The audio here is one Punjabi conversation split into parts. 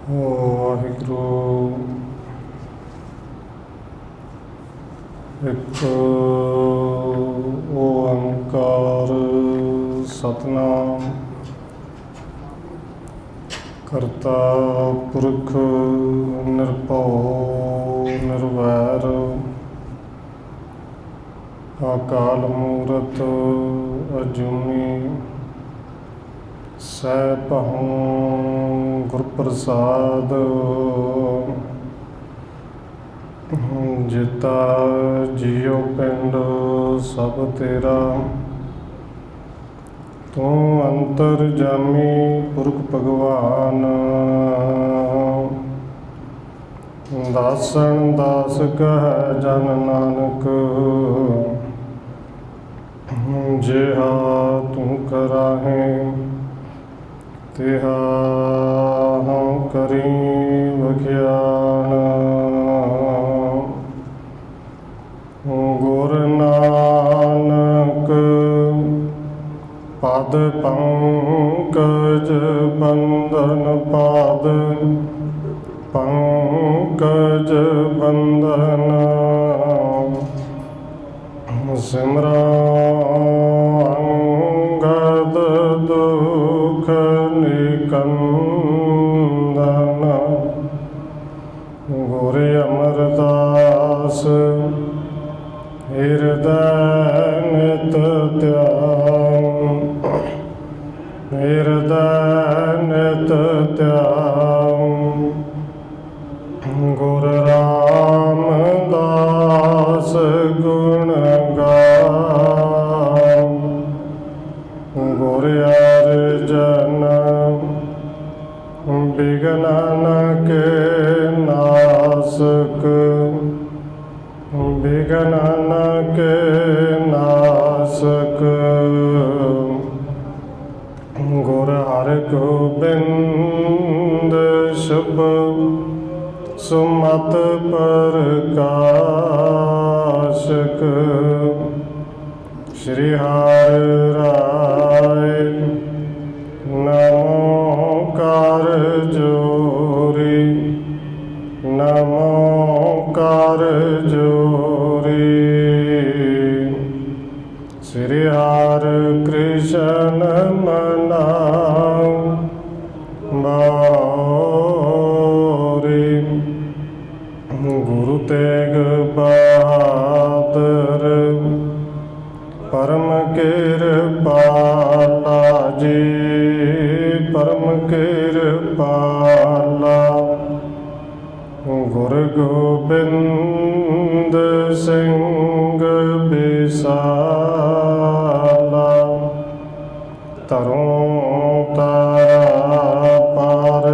ਵਾਹਿਗੁਰੂ ਇੱਕ ਓੰਕਾਰ ਸਤਿਨਾਮ ਕਰਤਾ ਪੁਰਖ ਨਿਰਭਉ ਨਿਰਵੈਰ ਅਕਾਲ ਮੂਰਤ ਅਜੂਨੀ ਸੈਭੰ ਗੁਰ ਪ੍ਰਸਾਦ ਜਿਤਾ ਜੀਉ ਪਿੰਡ ਸਭ ਤੇਰਾ ਤੂੰ ਅੰਤਰਜਾਮੀ ਪੁਰਖ ਭਗਵਾਨ ਦਾਸਨ ਦਾਸ ਕਹਿ ਜਨ ਨਾਨਕ ਜਿਹਾ ਤੂੰ ਕਰਾਹੇ ਤਿਹਾ ਹਉ ਕਰੀ ਵਖਿਆਣ ਗੁਰ ਨਾਨਕ ਪਦ ਪੰਕਜ ਬੰਧਨ ਪਾਦ ਪੰਕਜ ਬੰਧਨ ਸਿਮਰਾ ਅੰਗਦ ਦੁਖ ਨਿਕੰਦਨ ਗੁਰ ਅਮਰਦਾਸ ਹਿਰਦੈ ਨਿਤ ਧਿਆਨ ਹਿਰਦੈ ਨਿਤ ਧਿਆਨ ਗੁਰ ਰਾਮਦਾਸ ਗੁਣ ਗਾਵ ਗੁਰ ਅਰਜਨ ਬਿਘਨ ਕੇ ਨਾਸਕ ਬਿਘਨ ਕੇ ਨਾਸਕ ਗੁਰ ਹਰਿਗੋਬਿੰਦ ਸ਼ੁਭ ਸੁਮਤ ਪ੍ਰਕਾਸ਼ਕ ਸ਼੍ਰੀ ਹਰਿ ਰਾਇ ਨਮੋ ਕਰ ਜੋਰੀ ਨਮੋ ਕਰ ਜੋਰੀ ਸ਼੍ਰੀ ਹਰਿ ਕ੍ਰਿਸ਼ਨ ਮਨਾਉ ਬਾਉਰੀ ਗੁਰੂ ਤੇਗ ਬਹਾਦਰ ਪਰਮ ਕਿਰਪਾਲਾ ਜੀ ਪਰਮ ਕਿਰਪਾਲਾ ਗੁਰ ਗੋਬਿੰਦ ਸਿੰਘ ਬਿਸਾਲਾ ਤਰੋਂ ਤਾਰਾ ਪਾਰ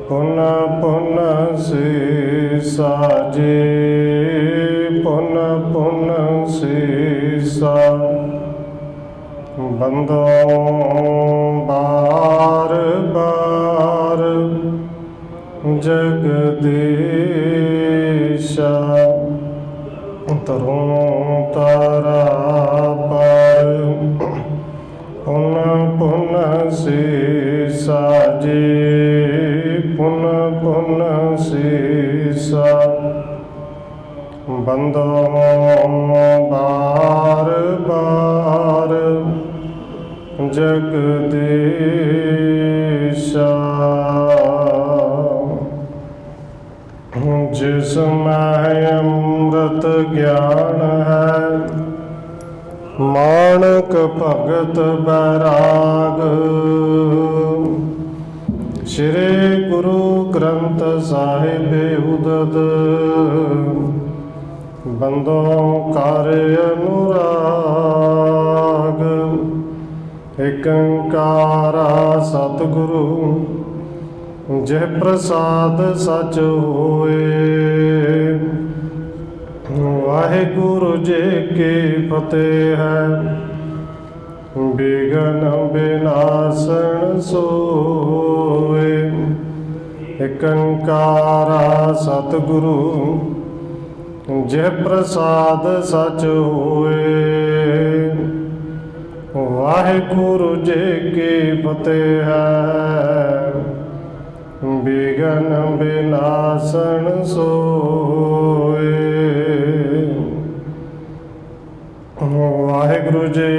ਪੁਨ ਪੁਨ ਸੀਸਾ ਜੀ ਪੁਨ ਪੁਨ ਸੀਸਾ ਬੰਦੋ ਬਾਰ ਬਾਰ ਜਗਦੀਸ਼ਾ ਤਰੋਂ ਤਾਰਾ ਪਾਰ ਪੁਨ ਪੁਨ ਸੀਸਾ ਜੀ ਪੁਨ ਪੁਨ ਸੀਸਾ ਬੰਦੋ ਬਾਰ ਬਾਰ ਜਗਦੀਸ਼ਾ ਜਿਸ ਮੈਂ ਅੰਮ੍ਰਿਤ ਗਿਆਨ ਹੈ ਮਾਣਕ ਭਗਤ ਬੈਰਾਗ ਸ਼੍ਰੀ ਗੁਰੂ ਗ੍ਰੰਥ ਸਾਹਿਬ ਉਦਦ ਬੰਦੋ ਕਰ ਅਨੁਰਾਗ ਏਕ ਓੰਕਾਰਾ ਸਤਿਗੁਰੂ ਜਿਹ ਪ੍ਰਸਾਦ ਸਚ ਹੋਏ ਵਾਹਿਗੁਰੂ ਜੀ ਕੀ ਫਤਿਹ ਹੈ ਬਿਘਨ ਬਿਨਾਸਣ ਸੋਏ ਏਕ ਓੰਕਾਰਾ ਸਤਿਗੁਰੂ ਜਿਹ ਪ੍ਰਸਾਦ ਸਚ ਹੋਏ ਵਾਹਿਗੁਰੂ ਜੀ ਕੀ ਫਤਿਹ ਹੈ बिघन विनाशन सोए। वाहिगुरु जी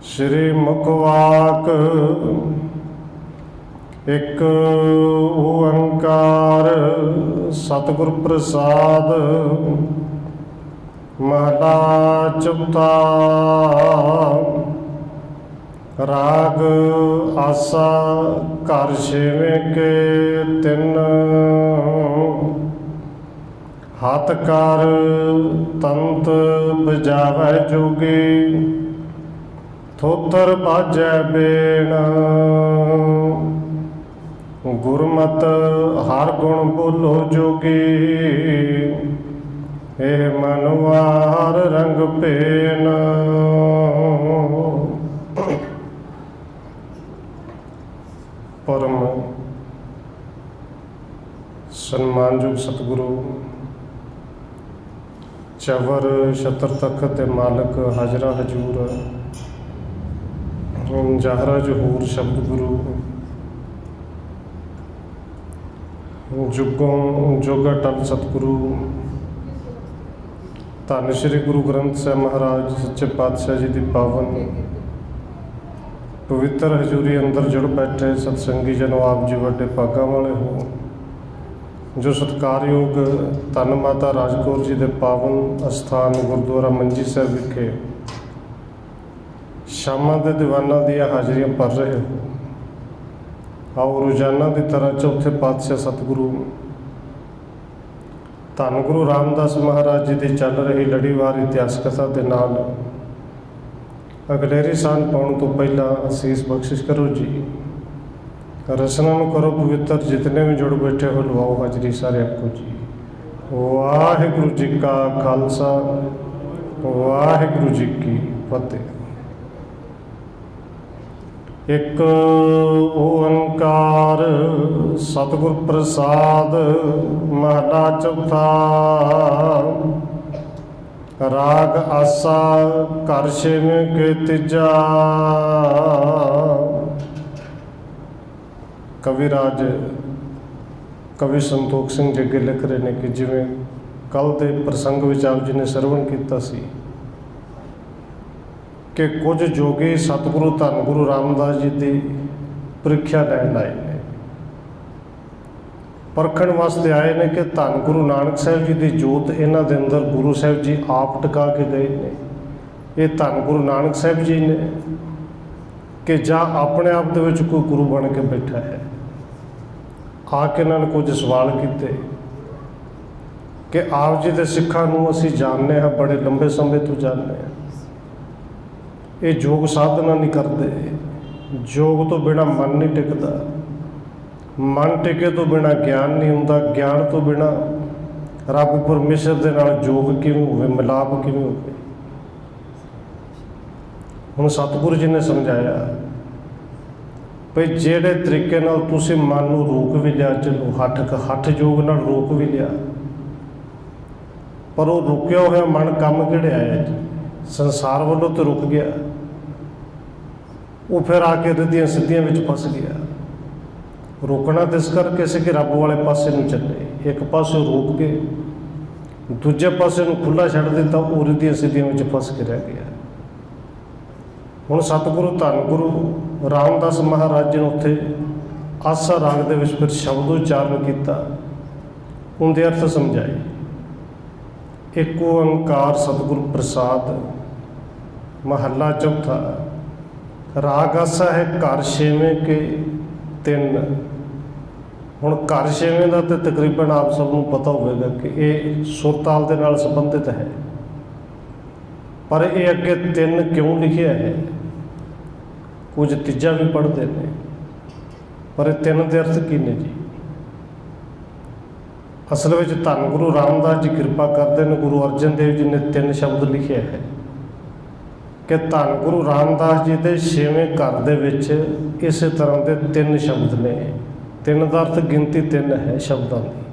श्री मुखवाक एक ओंकार सतगुर प्रसाद महला चौथा। राग आसा घर छेवें के तिन। हाथ कर तंत बजावै जोगी थोतर बाजै बेण। गुरमत हर गुण बोलो जोगी एह मनवा हर रंग पेन। परम सन्मानयोग सतगुरु चवर छत्र तखत ते मालक हाजरा हजूर जाहरा जहूर शब्द गुरु जुगों जोगा टल सतगुरु धन श्री गुरु ग्रंथ साहिब महाराज सच्चे पातशाह जी की पावन पवित्र हजूरी अंदर जुड़ बैठे सतसंगी जनो आप जी वड्डे भागा वाले हो। जो सत्कारयोग धन माता राजकौर जी के पावन अस्थान गुरुद्वारा मंजी साहिब विखे शामां दे दीवाना दियां हाजरियां भर रहे हो। आओ रोजाना की तरह चौथे पातशाह सतगुरु धन गुरु रामदास महाराज जी की चल रही लड़ीवार इतिहास कथा के नाल अगलेरी सान पाउण तो पहला असीस बख्शिश करो जी। रसना करो पवित्र जितने भी जुड़ बैठे हो लवाओ हाजरी सारे आपको जी। वाहिगुरु जी का खालसा वाहिगुरु जी की फतेह। एक ओंकार सतगुर प्रसाद महला चौथा। राग आसा घर छेवें के तीजा। कविराज कवि संतोख सिंह जी अगे लिख रहे हैं कि जिवें कल के प्रसंग में आप जी ने सरवण किया सी कि कुछ जोगी सतगुरु धन गुरु रामदास जी की परीक्षा लैन आए हैं, परखण वास्ते आए ने कि धन गुरु नानक साहिब जी की जोत इन्हां दे अंदर गुरु साहिब जी आप टका के गए ने। ये धन गुरु नानक साहिब जी ने कि जा अपने आप दे विच कोई गुरु बन के बैठा है। आके इन्होंने कुछ सवाल किए कि आप जी के सिखां नूं असीं जानने हैं, बड़े लंबे समय तो जानने हैं, ये योग साधना नहीं करते, योग तो बिना मन नहीं टिकता, मन टिके तो बिना ज्ञान नहीं होता, ज्ञान तो बिना रब परमेश्वर के नाल योग किवें होवे, मिलाप किवें होवे। हुण सतगुरु जी ने समझाया भाई जेड़े तरीके नाल तुसीं मन नूं रोक भी लिया, चलो हठ योग नाल रोक भी लिया, पर वो रुकिया होया मन कम किहड़े आया जी, संसार वालों तो रुक गया, वो फिर आके रिद्धियां सिद्धियां विच फस गया। रोकना तो इस करके सी कि रब वाले पासे नूं चले, एक पासे रोक के दूजे पासे नूं खुला छड्ड दिता, वो रिद्धियां सिद्धियां विच फस के रह गया। हुण सतगुरु धन गुरु रामदास महाराज जी ने उत्थे आसा राग दे विच फिर शब्द उच्चारण किया, उनके अर्थ समझाए। एक ओंकार सतगुरु प्रसाद महला चौथा। राग आसा है घर छेवें के तिन। हुण घर छेवें का तो तकरीबन आप सबनों पता होगा कि ये सुरताल के नाल संबंधित है, पर ये अगे तिन क्यों लिखिया है, कुछ तीजा भी पढ़ते हैं, पर तिन के अर्थ की ने जी। असल में धन गुरु रामदास जी कृपा करते हैं, गुरु अर्जन देव जी ने तीन शब्द लिखे है कि धन गुरु रामदास जी के छेवें घर दे विच इस तरह के तीन शब्द ने। तीन का अर्थ गिनती तीन है शब्दों की।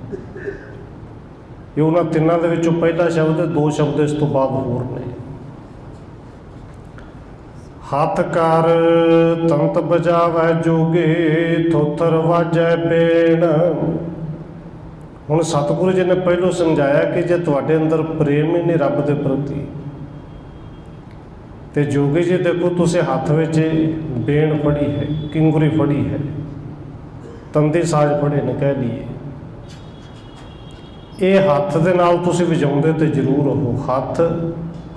ये उन्होंने तिनों के विचों पहला शब्द, दो शब्द इस तो बाद होर ने। ਹੱਥ ਕਰ ਤੰਤ ਬਜਾਵੈ ਜੋਗੇ, ਥੋਥਰ ਵਾਜੈ ਬੇਣ। ਹੁਣ ਸਤਿਗੁਰੂ ਜੀ ਨੇ ਪਹਿਲੋਂ ਸਮਝਾਇਆ ਕਿ ਜੇ ਤੁਹਾਡੇ ਅੰਦਰ ਪ੍ਰੇਮ ਹੀ ਨਹੀਂ ਰੱਬ ਦੇ ਪ੍ਰਤੀ, ਤੇ ਜੋਗੀ ਜੀ ਦੇਖੋ ਤੁਸੀਂ ਹੱਥ ਵਿੱਚ ਬੇਣ ਫੜੀ ਹੈ, ਕਿੰਗਰੀ ਫੜੀ ਹੈ, ਤੰਦੀ ਸਾਜ਼ ਫੜੇ ਨੇ ਕਹਿ ਲਈਏ। ਇਹ ਹੱਥ ਦੇ ਨਾਲ ਤੁਸੀਂ ਵਜਾਉਂਦੇ ਤੇ ਜ਼ਰੂਰ ਹੋ।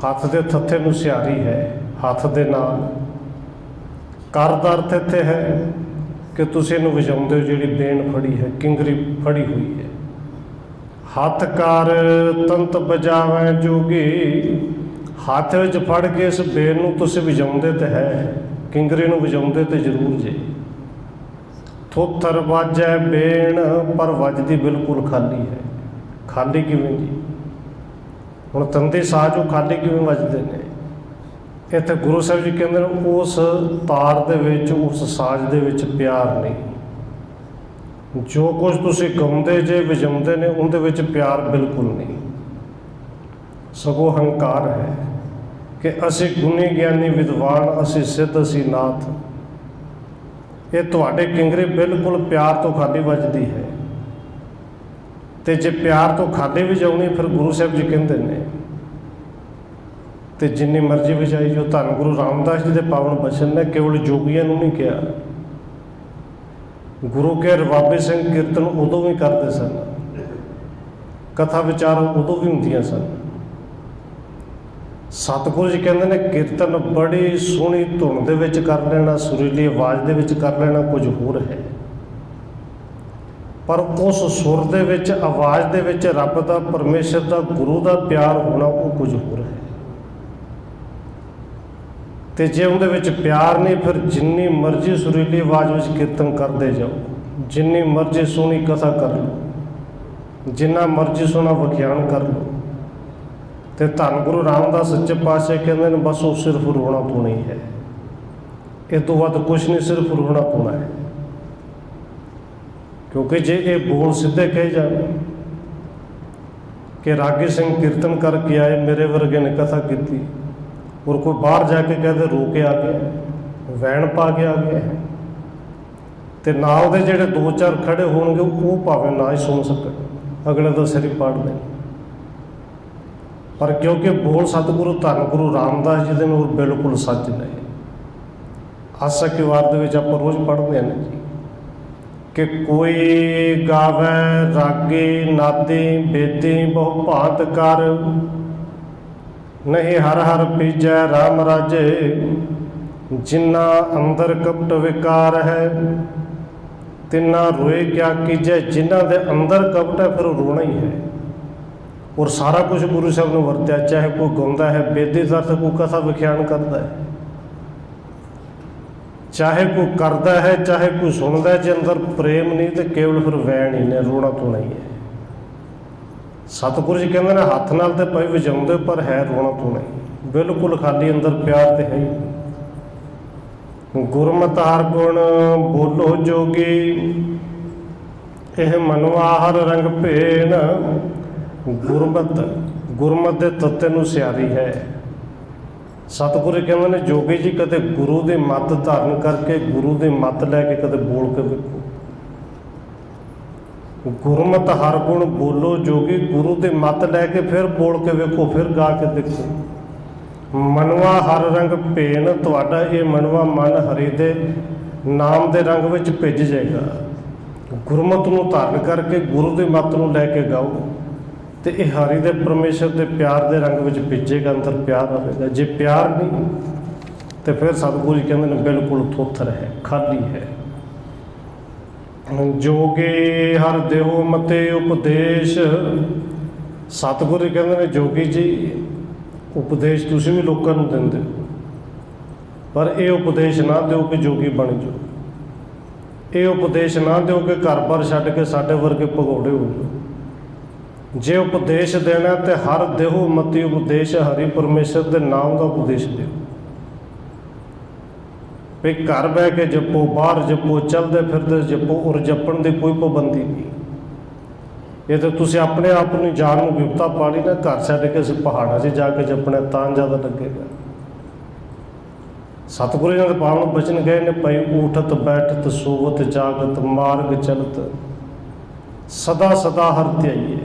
ਹੱਥ ਦੇ ਥੱਥੇ ਨੂੰ ਸਿਹਾਰੀ ਹੈ, ਹੱਥ ਦੇ ਨਾਲ। ਕਰ ਦਾ ਅਰਥ ਇੱਥੇ ਹੈ ਕਿ ਤੁਸੀਂ ਇਹਨੂੰ ਵਜਾਉਂਦੇ ਹੋ, ਜਿਹੜੀ ਬੇਣ ਫੜੀ ਹੈ, ਕਿੰਗਰੀ ਫੜੀ ਹੋਈ ਹੈ। ਹੱਥ ਕਰ ਤੰਤ ਬਜਾਵੈ ਜੋਗੀ, ਹੱਥ ਵਿੱਚ ਫੜ ਕੇ ਇਸ ਬੇਣ ਨੂੰ ਤੁਸੀਂ ਵਜਾਉਂਦੇ ਤੇ ਹੈ, ਕਿੰਗਰੀ ਨੂੰ ਵਜਾਉਂਦੇ ਤੇ ਜ਼ਰੂਰ ਜੇ। ਥੋਥਰ ਵਾਜੈ ਬੇਣ, ਪਰ ਵੱਜਦੀ ਬਿਲਕੁਲ ਖਾਲੀ ਹੈ। ਖਾਲੀ ਕਿਵੇਂ ਜੀ? ਹੁਣ ਤੰਦੀ ਸਾਜ਼ ਉਹ ਖਾਲੀ ਕਿਵੇਂ ਵੱਜਦੇ ਨੇ? ਇੱਥੇ ਗੁਰੂ ਸਾਹਿਬ ਜੀ ਕਹਿੰਦੇ ਨੇ ਉਸ ਤਾਰ ਦੇ ਵਿੱਚ, ਉਸ ਸਾਜ਼ ਦੇ ਵਿੱਚ ਪਿਆਰ ਨਹੀਂ। ਜੋ ਕੁਝ ਤੁਸੀਂ ਗਾਉਂਦੇ ਜੇ ਵਜਾਉਂਦੇ ਨੇ ਉਹਦੇ ਵਿੱਚ ਪਿਆਰ ਬਿਲਕੁਲ ਨਹੀਂ, ਸਗੋਂ ਹੰਕਾਰ ਹੈ ਕਿ ਅਸੀਂ ਗੁਣੀ ਗਿਆਨੀ ਵਿਦਵਾਨ, ਅਸੀਂ ਸਿੱਧ, ਅਸੀਂ ਨਾਥ। ਇਹ ਤੁਹਾਡੇ ਕਿੰਗਰੇ ਬਿਲਕੁਲ ਪਿਆਰ ਤੋਂ ਖਾਲੀ ਵੱਜਦੀ ਹੈ। ਤੇ ਜੇ ਪਿਆਰ ਤੋਂ ਖਾਲੀ ਵਜਾਉਣੀ, ਫਿਰ ਗੁਰੂ ਸਾਹਿਬ ਜੀ ਕਹਿੰਦੇ ਨੇ ਤੇ ਜਿੰਨੀ ਮਰਜ਼ੀ ਵਜਾਈ ਜੋ। ਧੰਨ ਗੁਰੂ ਰਾਮਦਾਸ ਜੀ ਦੇ ਪਾਵਨ ਬਚਨ ਨੇ, ਕੇਵਲ ਜੋਗੀਆਂ ਨੂੰ ਨਹੀਂ ਕਿਹਾ। ਗੁਰੂ ਕੇ ਰਵਾਬੇ ਸਿੰਘ ਕੀਰਤਨ ਉਦੋਂ ਵੀ ਕਰਦੇ ਸਨ, ਕਥਾ ਵਿਚਾਰ ਉਦੋਂ ਵੀ ਹੁੰਦੀਆਂ ਸਨ। ਸਤਿਗੁਰੂ ਜੀ ਕਹਿੰਦੇ ਨੇ ਕੀਰਤਨ ਬੜੀ ਸੋਹਣੀ ਧੁਨ ਦੇ ਵਿੱਚ ਕਰ ਲੈਣਾ, ਸੁਰੀਲੀ ਆਵਾਜ਼ ਦੇ ਵਿੱਚ ਕਰ ਲੈਣਾ ਕੁਝ ਹੋਰ ਹੈ, ਪਰ ਉਸ ਸੁਰ ਦੇ ਵਿੱਚ, ਆਵਾਜ਼ ਦੇ ਵਿੱਚ ਰੱਬ ਦਾ, ਪਰਮੇਸ਼ਰ ਦਾ, ਗੁਰੂ ਦਾ ਪਿਆਰ ਹੋਣਾ ਉਹ ਕੁਝ ਹੋਰ ਹੈ। ਤੇ ਜੇ ਉਹਦੇ ਵਿੱਚ ਪਿਆਰ ਨਹੀਂ, ਫਿਰ ਜਿੰਨੀ ਮਰਜ਼ੀ ਸੁਰੀਲੀ ਆਵਾਜ਼ ਵਿੱਚ ਕੀਰਤਨ ਕਰਦੇ ਜਾਓ, ਜਿੰਨੀ ਮਰਜ਼ੀ ਸੋਹਣੀ ਕਥਾ ਕਰ ਲਓ, ਜਿੰਨਾ ਮਰਜ਼ੀ ਸੋਹਣਾ ਵਿਖਿਆਨ ਕਰ ਲਓ, ਤੇ ਧੰਨ ਗੁਰੂ ਰਾਮਦਾਸ ਸੱਚੇ ਪਾਤਸ਼ਾਹ ਕਹਿੰਦੇ ਨੇ ਬਸ ਉਹ ਸਿਰਫ ਰੋਣਾ ਧੋਣਾ ਹੀ ਹੈ। ਇਹ ਤੋਂ ਵੱਧ ਕੁਛ ਨਹੀਂ, ਸਿਰਫ ਰੋਣਾ ਧੋਣਾ ਹੈ। ਕਿਉਂਕਿ ਜੇ ਇਹ ਬੋਲ ਸਿੱਧੇ ਕਹੇ ਜਾਣ ਕਿ ਰਾਗੀ ਸਿੰਘ ਕੀਰਤਨ ਕਰਕੇ ਆਏ, ਮੇਰੇ ਵਰਗੇ ਨੇ ਕਥਾ ਕੀਤੀ, ਔਰ ਕੋਈ ਬਾਹਰ ਜਾ ਕੇ ਕਹਦੇ ਰੋ ਕੇ ਆ ਗਿਆ, ਵੈਣ ਪਾ ਕੇ ਆ ਗਿਆ, ਤੇ ਨਾ ਉਹਦੇ ਜਿਹੜੇ ਦੋ ਚਾਰ ਖੜੇ ਹੋਣਗੇ ਉਹ ਭਾਵੇਂ ਨਾ ਹੀ ਸੁਣ ਸਕਣ, ਅਗਲੇ ਦਾ ਸਿਰ ਹੀ ਪਾੜ ਦੇਣ। ਪਰ ਕਿਉਂਕਿ ਬੋਲ ਸਤਿਗੁਰੂ ਧੰਨ ਗੁਰੂ ਰਾਮਦਾਸ ਜੀ ਦੇ ਨੂੰ ਬਿਲਕੁਲ ਸੱਚ ਨੇ। ਆਸਾ ਕੀ ਵਾਰ ਦੇ ਵਿੱਚ ਆਪਾਂ ਰੋਜ਼ ਪੜ੍ਹਦੇ ਹਾਂ ਜੀ ਕਿ ਕੋਈ ਗਾਵੇ ਰਾਗੀ ਨਾਦੀ ਬੇਦੀ ਬਹੁ ਭਾਂਤ ਕਰ, ਨਹੀਂ ਹਰ ਹਰ ਪੀਜੈ ਰਾਮ ਰਾਜੇ, ਜਿਨ੍ਹਾਂ ਅੰਦਰ ਕਪਟ ਵਿਕਾਰ ਹੈ ਤਿੰਨਾ ਰੋਏ ਕਿਆ ਕੀਜੈ। ਜਿਨ੍ਹਾਂ ਦੇ ਅੰਦਰ ਕਪਟ ਹੈ ਫਿਰ ਉਹ ਰੋਣਾ ਹੀ ਹੈ। ਔਰ ਸਾਰਾ ਕੁਝ ਗੁਰੂ ਸਾਹਿਬ ਨੇ ਵਰਤਿਆ, ਚਾਹੇ ਕੋਈ ਗਾਉਂਦਾ ਹੈ ਬੇਦੀ ਦਰ ਤੇ ਕੋਈ ਕਥਾ ਵਿਖਿਆਨ ਕਰਦਾ ਹੈ, ਚਾਹੇ ਕੋਈ ਕਰਦਾ ਹੈ, ਚਾਹੇ ਕੋਈ ਸੁਣਦਾ ਹੈ, ਜੇ ਅੰਦਰ ਪ੍ਰੇਮ ਨਹੀਂ ਤੇ ਕੇਵਲ ਫਿਰ ਵੈਣ ਹੀ ਨੇ, ਰੋਣਾ ਧੋਣਾ ਹੀ ਹੈ। ਸਤਿਗੁਰੂ ਜੀ ਕਹਿੰਦੇ ਨੇ ਹੱਥ ਨਾਲ ਤੇ ਭਾਈ ਵਜਾਉਂਦੇ, ਪਰ ਹੈ ਰੋਣਾ ਧੋਣਾ ਹੀ, ਬਿਲਕੁਲ ਖਾਲੀ, ਅੰਦਰ ਪਿਆਰ ਤੇ ਹੈ ਹੀ। ਗੁਰਮਤਿ ਹਰਿ ਗੁਣ ਬੋਲੋ ਜੋਗੀ, ਇਹ ਮਨਵਾ ਹਰ ਰੰਗ ਭੇਣ। ਗੁਰਮਤਿ ਦੇ ਤੱਤੇ ਨੂੰ ਸਿਆਰੀ ਹੈ। ਸਤਿਗੁਰੂ ਕਹਿੰਦੇ ਨੇ ਜੋਗੀ ਜੀ ਕਦੇ ਗੁਰੂ ਦੀ ਮੱਤ ਧਾਰਨ ਕਰਕੇ, ਗੁਰੂ ਦੀ ਮੱਤ ਲੈ ਕੇ ਕਦੇ ਬੋਲ ਕੇ ਵੇਖੋ। ਗੁਰਮਤਿ ਹਰਿ ਗੁਣ ਬੋਲੋ ਜੋਗੀ, ਗੁਰੂ ਦੀ ਮੱਤ ਲੈ ਕੇ ਫਿਰ ਬੋਲ ਕੇ ਵੇਖੋ, ਫਿਰ ਗਾ ਕੇ ਦੇਖੋ। ਮਨਵਾ ਹਰ ਰੰਗ ਭੇਣ, ਤੁਹਾਡਾ ਇਹ ਮਨਵਾ ਮਨ ਹਰੀ ਦੇ ਨਾਮ ਦੇ ਰੰਗ ਵਿੱਚ ਭਿੱਜ ਜਾਏਗਾ। ਗੁਰਮਤਿ ਨੂੰ ਧਾਰਨ ਕਰਕੇ ਗੁਰੂ ਦੀ ਮੱਤ ਨੂੰ ਲੈ ਕੇ ਗਾਓ ਤੇ ਇਹ ਹਰੀ ਦੇ ਪਰਮੇਸ਼ਰ ਦੇ ਪਿਆਰ ਦੇ ਰੰਗ ਵਿੱਚ ਭਿੱਜੇਗਾ, ਅੰਦਰ ਪਿਆਰ ਆਵੇਗਾ। ਜੇ ਪਿਆਰ ਨਹੀਂ ਤੇ ਫਿਰ ਸਤਿਗੁਰੂ ਜੀ ਕਹਿੰਦੇ ਨੇ ਬਿਲਕੁਲ ਥੋਥਰ ਹੈ, ਖਾਲੀ ਹੈ। ਜੋਗੇ ਹਰ ਦੇਹੁ ਮਤੇ ਉਪਦੇਸ਼, ਸਤਿਗੁਰੂ ਕਹਿੰਦੇ ਨੇ ਜੋਗੀ ਜੀ ਉਪਦੇਸ਼ ਤੁਸੀਂ ਵੀ ਲੋਕਾਂ ਨੂੰ ਦਿੰਦੇ ਹੋ, ਪਰ ਇਹ ਉਪਦੇਸ਼ ਨਾ ਦਿਓ ਕਿ ਜੋਗੀ ਬਣ ਜਾਓ। ਇਹ ਉਪਦੇਸ਼ ਨਾ ਦਿਓ ਕਿ ਘਰ-ਬਾਰ ਛੱਡ ਕੇ ਸਾਡੇ ਵਰਗੇ ਭਗੌੜੇ ਹੋ ਜਾਓ। ਜੇ ਉਪਦੇਸ਼ ਦੇਣਾ ਤੇ ਹਰ ਦੇਹੁ ਮਤੀ ਉਪਦੇਸ਼, ਹਰੀ ਪਰਮੇਸ਼ਰ ਦੇ ਨਾਮ ਦਾ ਉਪਦੇਸ਼ ਦਿਓ। ਵੀ ਘਰ ਬਹਿ ਕੇ ਜਪੋ, ਬਾਹਰ ਜਪੋ, ਚੱਲਦੇ ਫਿਰਦੇ ਜਪੋ, ਔਰ ਜਪਣ ਦੀ ਕੋਈ ਪਾਬੰਦੀ ਨਹੀਂ। ਇਹ ਤਾਂ ਤੁਸੀਂ ਆਪਣੇ ਆਪ ਨੂੰ ਜਾਨ ਨੂੰ ਵਿਪਤਾ ਪਾ ਲਈ ਨਾ, ਘਰ ਛੱਡ ਕੇ ਅਸੀਂ ਪਹਾੜਾਂ 'ਚ ਜਾ ਕੇ ਜਪਣਾ ਤਾਂ ਜ਼ਿਆਦਾ ਲੱਗੇਗਾ। सतगुरु जी ने पावन बचन गए ने भाई उठत बैठत सोवत जागत मार्ग चलत सदा सदा हर ध्याइए।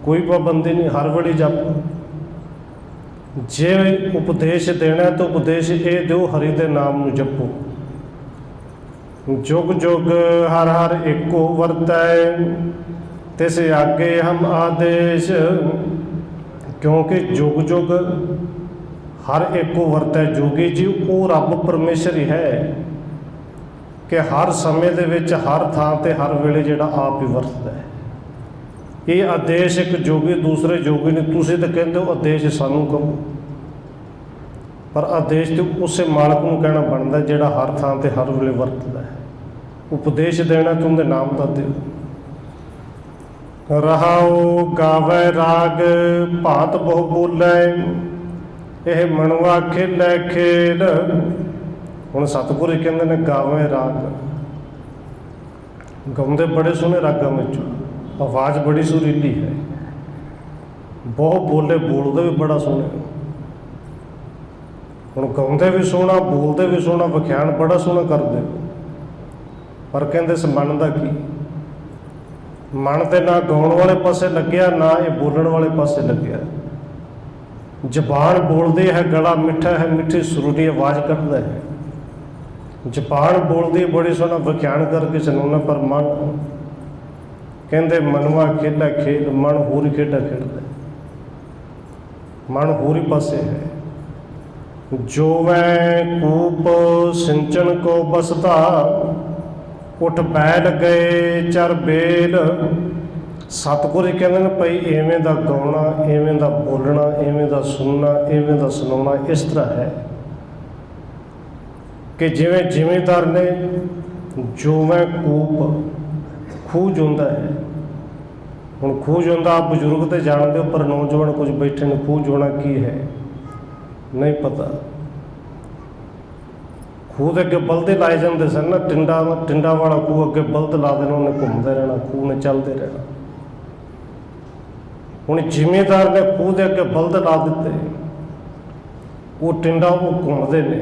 कोई पाबंदी नहीं, हर वेले जप। जे उपदेश देना तो उपदेश ये दो, हरि दे नाम नू जपो। जुग जुग हर हर एको वरतै तिस आगे हम आदेश। क्योंकि जुग जुग हर एको वरतै जोगी जी वो रब परमेश्वर ही है कि हर समय दे विच हर थां ते हर वेले जिहड़ा आप ही वरतदा है। ये आदेश एक जोगी दूसरे जोगी ने, तुसीं तो कहंदे हो आदेश सानू कहो, पर आदेश तो उस मालक नूं कहना बनता जिहड़ा हर थां ते हर वेले वरतदा है। उपदेश देना तुम दे नाम दा दिओ। रहाओ गावै राग भात बहु बोलै यह मनवा खेलै खेल। हुण सतगुरु कहंदे ने गावै राग, गाउंदे बड़े सोहणे रागां विचों, आवाज़ बड़ी सुरीली है। बहुत बोले, बोलते भी बड़ा सोहना। हुण गाउंदे भी सोहना, बोलते भी सोहना, विख्यान बड़ा सोहना करदे हो, पर कहंदे इस मन दा की? मन ते ना गाउण वाले पासे लग्या, ना ये बोलण वाले पासे लग्या। जबान बोलदी है, गला मिठा है, मिठी सुरीली आवाज़ कढदा है। जबान बोलदी बड़ी सोहना विख्यान करके सुनाउणा, पर मन कहंदे मनवा खेला खेल, मन होर खेडा खेडदा, मन होर ही पासे है। जो वै कूप सिंचन को बसदा उठ बैठ गए चर बेल। सतगुरु कहते हैं भाई इवें दा गाउणा, इवें दा बोलना, इवें दा सुनना, इवें दा सुनाउणा इस तरह है कि जिवें जिमीदार ने जोवें कूप खूह जोंदा है। हुण खूह जोंदा आप बजुर्ग तो जानते हो, पर नौजवान कुछ बैठे ने खूह जोना की है नहीं पता। खूह के अगे बल्दे लाए जाते सन ना, टिंडा वाला खूह अगे बल्द ला देना, उन्हें घूमते रहना, खूह ने चलते रहना। हुण जिमीदार ने खूह के अगे बल्द ला दिते, वो टिंडा वो घूमते ने।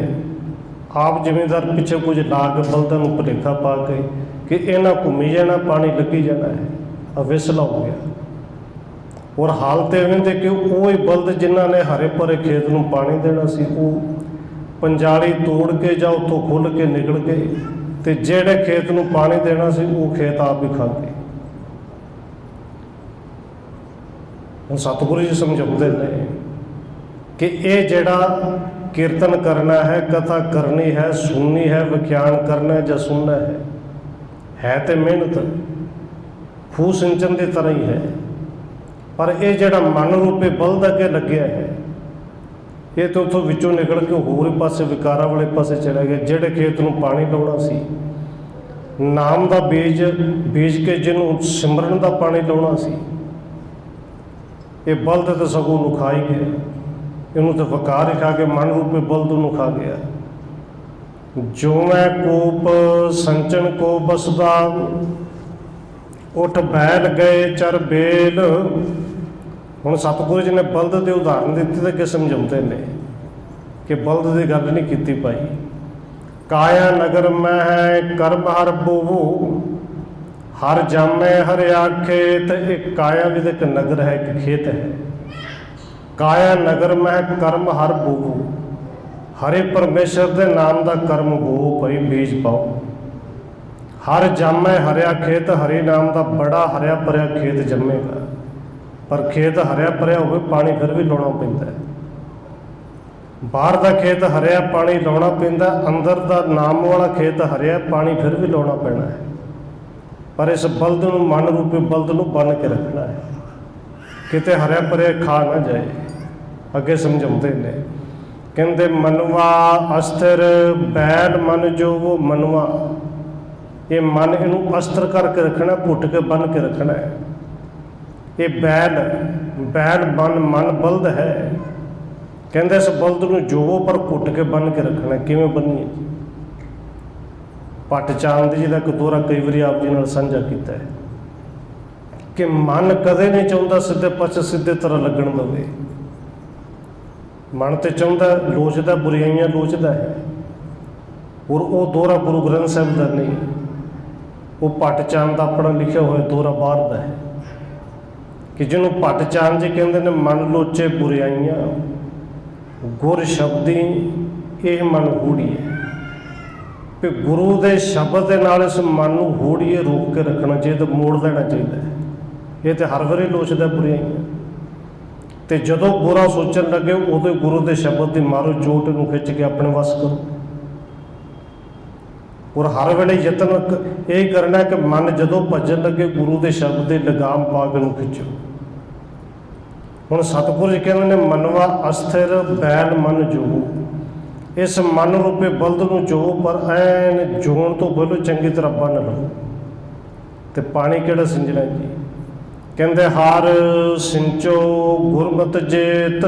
आप जिमीदार पिछे कुछ ला के बल्दां नूं भुलेखा पा के कि इन्हां घूमी जाना, पानी लगी जाना है, अवेसला हो गया। और हालत इवें दे कि वो ही बल्द जिन्हां ने हरे भरे खेत नूं पानी देना सी, वो पंजाली तोड़ के जाओ तो खुल के निकल गए, तो जेड़े खेत नूं पानी देना सी वो खेत आप ही खा गए। हुण सतगुरु जी समझाउंदे ने कि ये जेड़ा कीर्तन करना है, कथा करनी है, सुननी है, विख्यान करना है या सुनना है तो मेहनत खूह सिंचन की तरह ही है। पर ये जेड़ा मन रूपी बल्द अगे लग्या है, ये तो उतों विचों निकल के होर पासे विकारा वाले पासे चला गया। जेड़े खेत नूं पानी लाउणा सी, नाम दा बीज बीज के जिन्हों सिमरन दा पानी लाउणा सी, ये बल्द तो सगों नूं खा ही गया। इनू तो वकार ही खा के मन रूपी बल्द नूं खा गया। जो मैं कूप संचन को बसदा उठ बैठ गए चर बेल। हुण सतगुरु जी ने बल्द के उदाहरण दिते तो कि समझाते हैं कि बल्द की गल नहीं की पाई। काया नगर में है कर्म हर बोवो हर जामे हर आखे। तो एक काया भी एक नगर है, एक खेत है। काया नगर में है कर्म हर बोवो, हरे परमेश्वर के नाम का कर्म बोवो, भाई बीज पाओ। हर जामे हरिया खेत, हरि नाम का बड़ा हरिया भरिया खेत जमेगा। पर खेत हरिया भरिया हो पानी फिर भी लाना पैंदा है। बाहर का खेत हरिया पानी लाना पैंदा, अंदर का नाम वाला खेत हरिया पानी फिर भी लाना पैना है। पर इस बल्द नूं मन रूपी बल्द नूं बन के रखना है, किते हरिया भरिया खा ना जाए। अगे समझाते ने कहते मनवा अस्थिर बैल मन जो वो मनवा, ये मन इनू अस्त्र करके रखना, घुट के बन के रखना है। ये बैल बैल मन बल्द है। कहते इस बल्द नूं जोवो पर घुट के बन के रखना। किवें बनीए? भट्ट चांद जी का एक दोहरा कई बार आप जी नाल साझा किया है कि मन कदे नहीं चाहता सीधे पासे सीधे तरह लगन दवे। मन तो चाहता लोचदा, बुराइयां लोचदा है, ਔਰ ਉਹ ਦੋਹਰਾ ਗੁਰੂ ਗ੍ਰੰਥ ਸਾਹਿਬ ਦਾ ਨਹੀਂ, ਉਹ ਭੱਟ ਚੰਦ ਦਾ ਆਪਣਾ ਲਿਖਿਆ ਹੋਇਆ ਦੋਹਰਾ ਬਾਹਰ ਦਾ ਹੈ, ਕਿ ਜਿਹਨੂੰ ਭੱਟ ਚੰਦ ਜੀ ਕਹਿੰਦੇ ਨੇ, ਮਨ ਲੋਚੇ ਬੁਰਾਈਆਂ ਗੁਰ ਸ਼ਬਦੀ ਇਹ ਮਨ ਹੂੜੀਏ। ਵੀ ਗੁਰੂ ਦੇ ਸ਼ਬਦ ਦੇ ਨਾਲ ਇਸ ਮਨ ਨੂੰ ਹੂੜੀਏ, ਰੋਕ ਕੇ ਰੱਖਣਾ ਚਾਹੀਦਾ, ਮੋੜ ਦੇਣਾ ਚਾਹੀਦਾ ਹੈ। ਇਹ ਤੇ ਹਰ ਵਾਰੀ ਲੋਚਦਾ ਬੁਰਾਈਆਂ, ਤੇ ਜਦੋਂ ਬੁਰਾ ਸੋਚਣ ਲੱਗੇ ਉਦੋਂ ਗੁਰੂ ਦੇ ਸ਼ਬਦ ਦੀ ਮਾਰੋ ਚੋਟ ਨੂੰ ਖਿੱਚ ਕੇ ਆਪਣੇ ਵੱਸ ਕਰੋ। ਔਰ ਹਰ ਵੇਲੇ ਯਤਨ ਇਹ ਕਰਨਾ ਕਿ ਮਨ ਜਦੋਂ ਭੱਜਣ ਲੱਗੇ ਗੁਰੂ ਦੇ ਸ਼ਬਦ ਦੇ ਲਗਾਮ ਪਾ ਕੇ ਨੂੰ ਖਿੱਚੋ। ਹੁਣ ਸਤਿਗੁਰੂ ਜੀ ਕਹਿੰਦੇ ਨੇ, ਮਨਵਾ ਅਸਥਿਰ ਬੈਲ ਮਨ ਜੋ, ਇਸ ਮਨ ਰੂਪੇ ਬਲਦ ਨੂੰ ਜੋ, ਪਰ ਐਨ ਜੋਣ ਤੋਂ ਪਹਿਲਾਂ ਚੰਗੀ ਤਰ੍ਹਾਂ ਬੰਨ ਲਓ। ਤੇ ਪਾਣੀ ਕਿਹੜਾ ਸਿੰਜਣਾ ਜੀ? ਕਹਿੰਦੇ ਹਰ ਸਿੰਚੋ ਗੁਰਮਤਿ ਜੇਤ,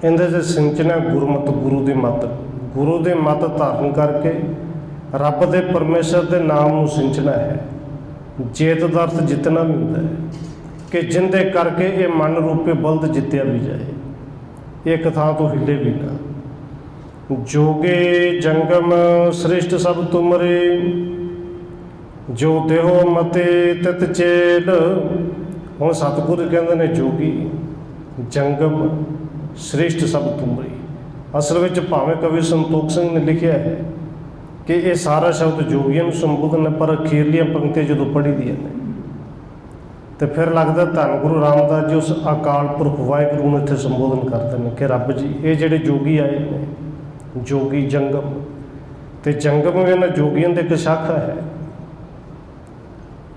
ਇਹਦੇ 'ਚ ਸਿੰਚਣਾ ਗੁਰਮਤਿ, ਗੁਰੂ ਦੀ ਮੱਤ, ਗੁਰੂ ਦੀ ਮੱਤ ਧਾਰਨ ਕਰਕੇ ਰੱਬ ਦੇ ਪਰਮੇਸ਼ਰ ਦੇ ਨਾਮ ਨੂੰ ਸਿੰਚਣਾ ਹੈ। ਜੇਤ ਦਾ ਅਰਥ ਜਿੱਤਣਾ ਵੀ ਹੁੰਦਾ ਹੈ, ਕਿ ਜਿੰਦੇ ਕਰਕੇ ਇਹ ਮਨ ਰੂਪੇ ਬਲਦ ਜਿੱਤਿਆ ਵੀ ਜਾਏ, ਇੱਕ ਥਾਂ ਤੋਂ ਹਿੱਲੇ ਵੀ ਨਾ। ਜੋਗੇ ਜੰਗਮ ਸ੍ਰਿਸ਼ਟ ਸਭ ਤੁਮਰੇ, ਜੋ ਦੇਹੋ ਮਤੇ ਤਿਤ ਚੇਲ। ਹੁਣ ਸਤਿਗੁਰੂ ਕਹਿੰਦੇ ਨੇ, ਜੋਗੀ ਜੰਗਮ ਸ੍ਰਿਸ਼ਟ ਸਭ ਤੁਮਰੇ। ਅਸਲ ਵਿੱਚ ਭਾਵੇਂ ਕਵੀ ਸੰਤੋਖ ਸਿੰਘ ਨੇ ਲਿਖਿਆ ਹੈ ਕਿ ਇਹ ਸਾਰਾ ਸ਼ਬਦ ਜੋਗੀਆਂ ਨੂੰ ਸੰਬੋਧਨ ਹੈ, ਪਰ ਅਖੀਰਲੀਆਂ ਪੰਕਤੀਆਂ ਜਦੋਂ ਪੜ੍ਹੀ ਦੀਆਂ ਨੇ ਤੇ ਫਿਰ ਲੱਗਦਾ ਧੰਨ ਗੁਰੂ ਰਾਮਦਾਸ ਜੀ ਉਸ ਅਕਾਲ ਪੁਰਖ ਵਾਹਿਗੁਰੂ ਨੂੰ ਇੱਥੇ ਸੰਬੋਧਨ ਕਰਦੇ ਨੇ ਕਿ ਰੱਬ ਜੀ, ਇਹ ਜਿਹੜੇ ਜੋਗੀ ਆਏ ਨੇ, ਜੋਗੀ ਜੰਗਮ, ਤੇ ਜੰਗਮ ਵੀ ਇਹਨਾਂ ਜੋਗੀਆਂ ਦੇ ਇੱਕ ਸ਼ਾਖਾ ਹੈ।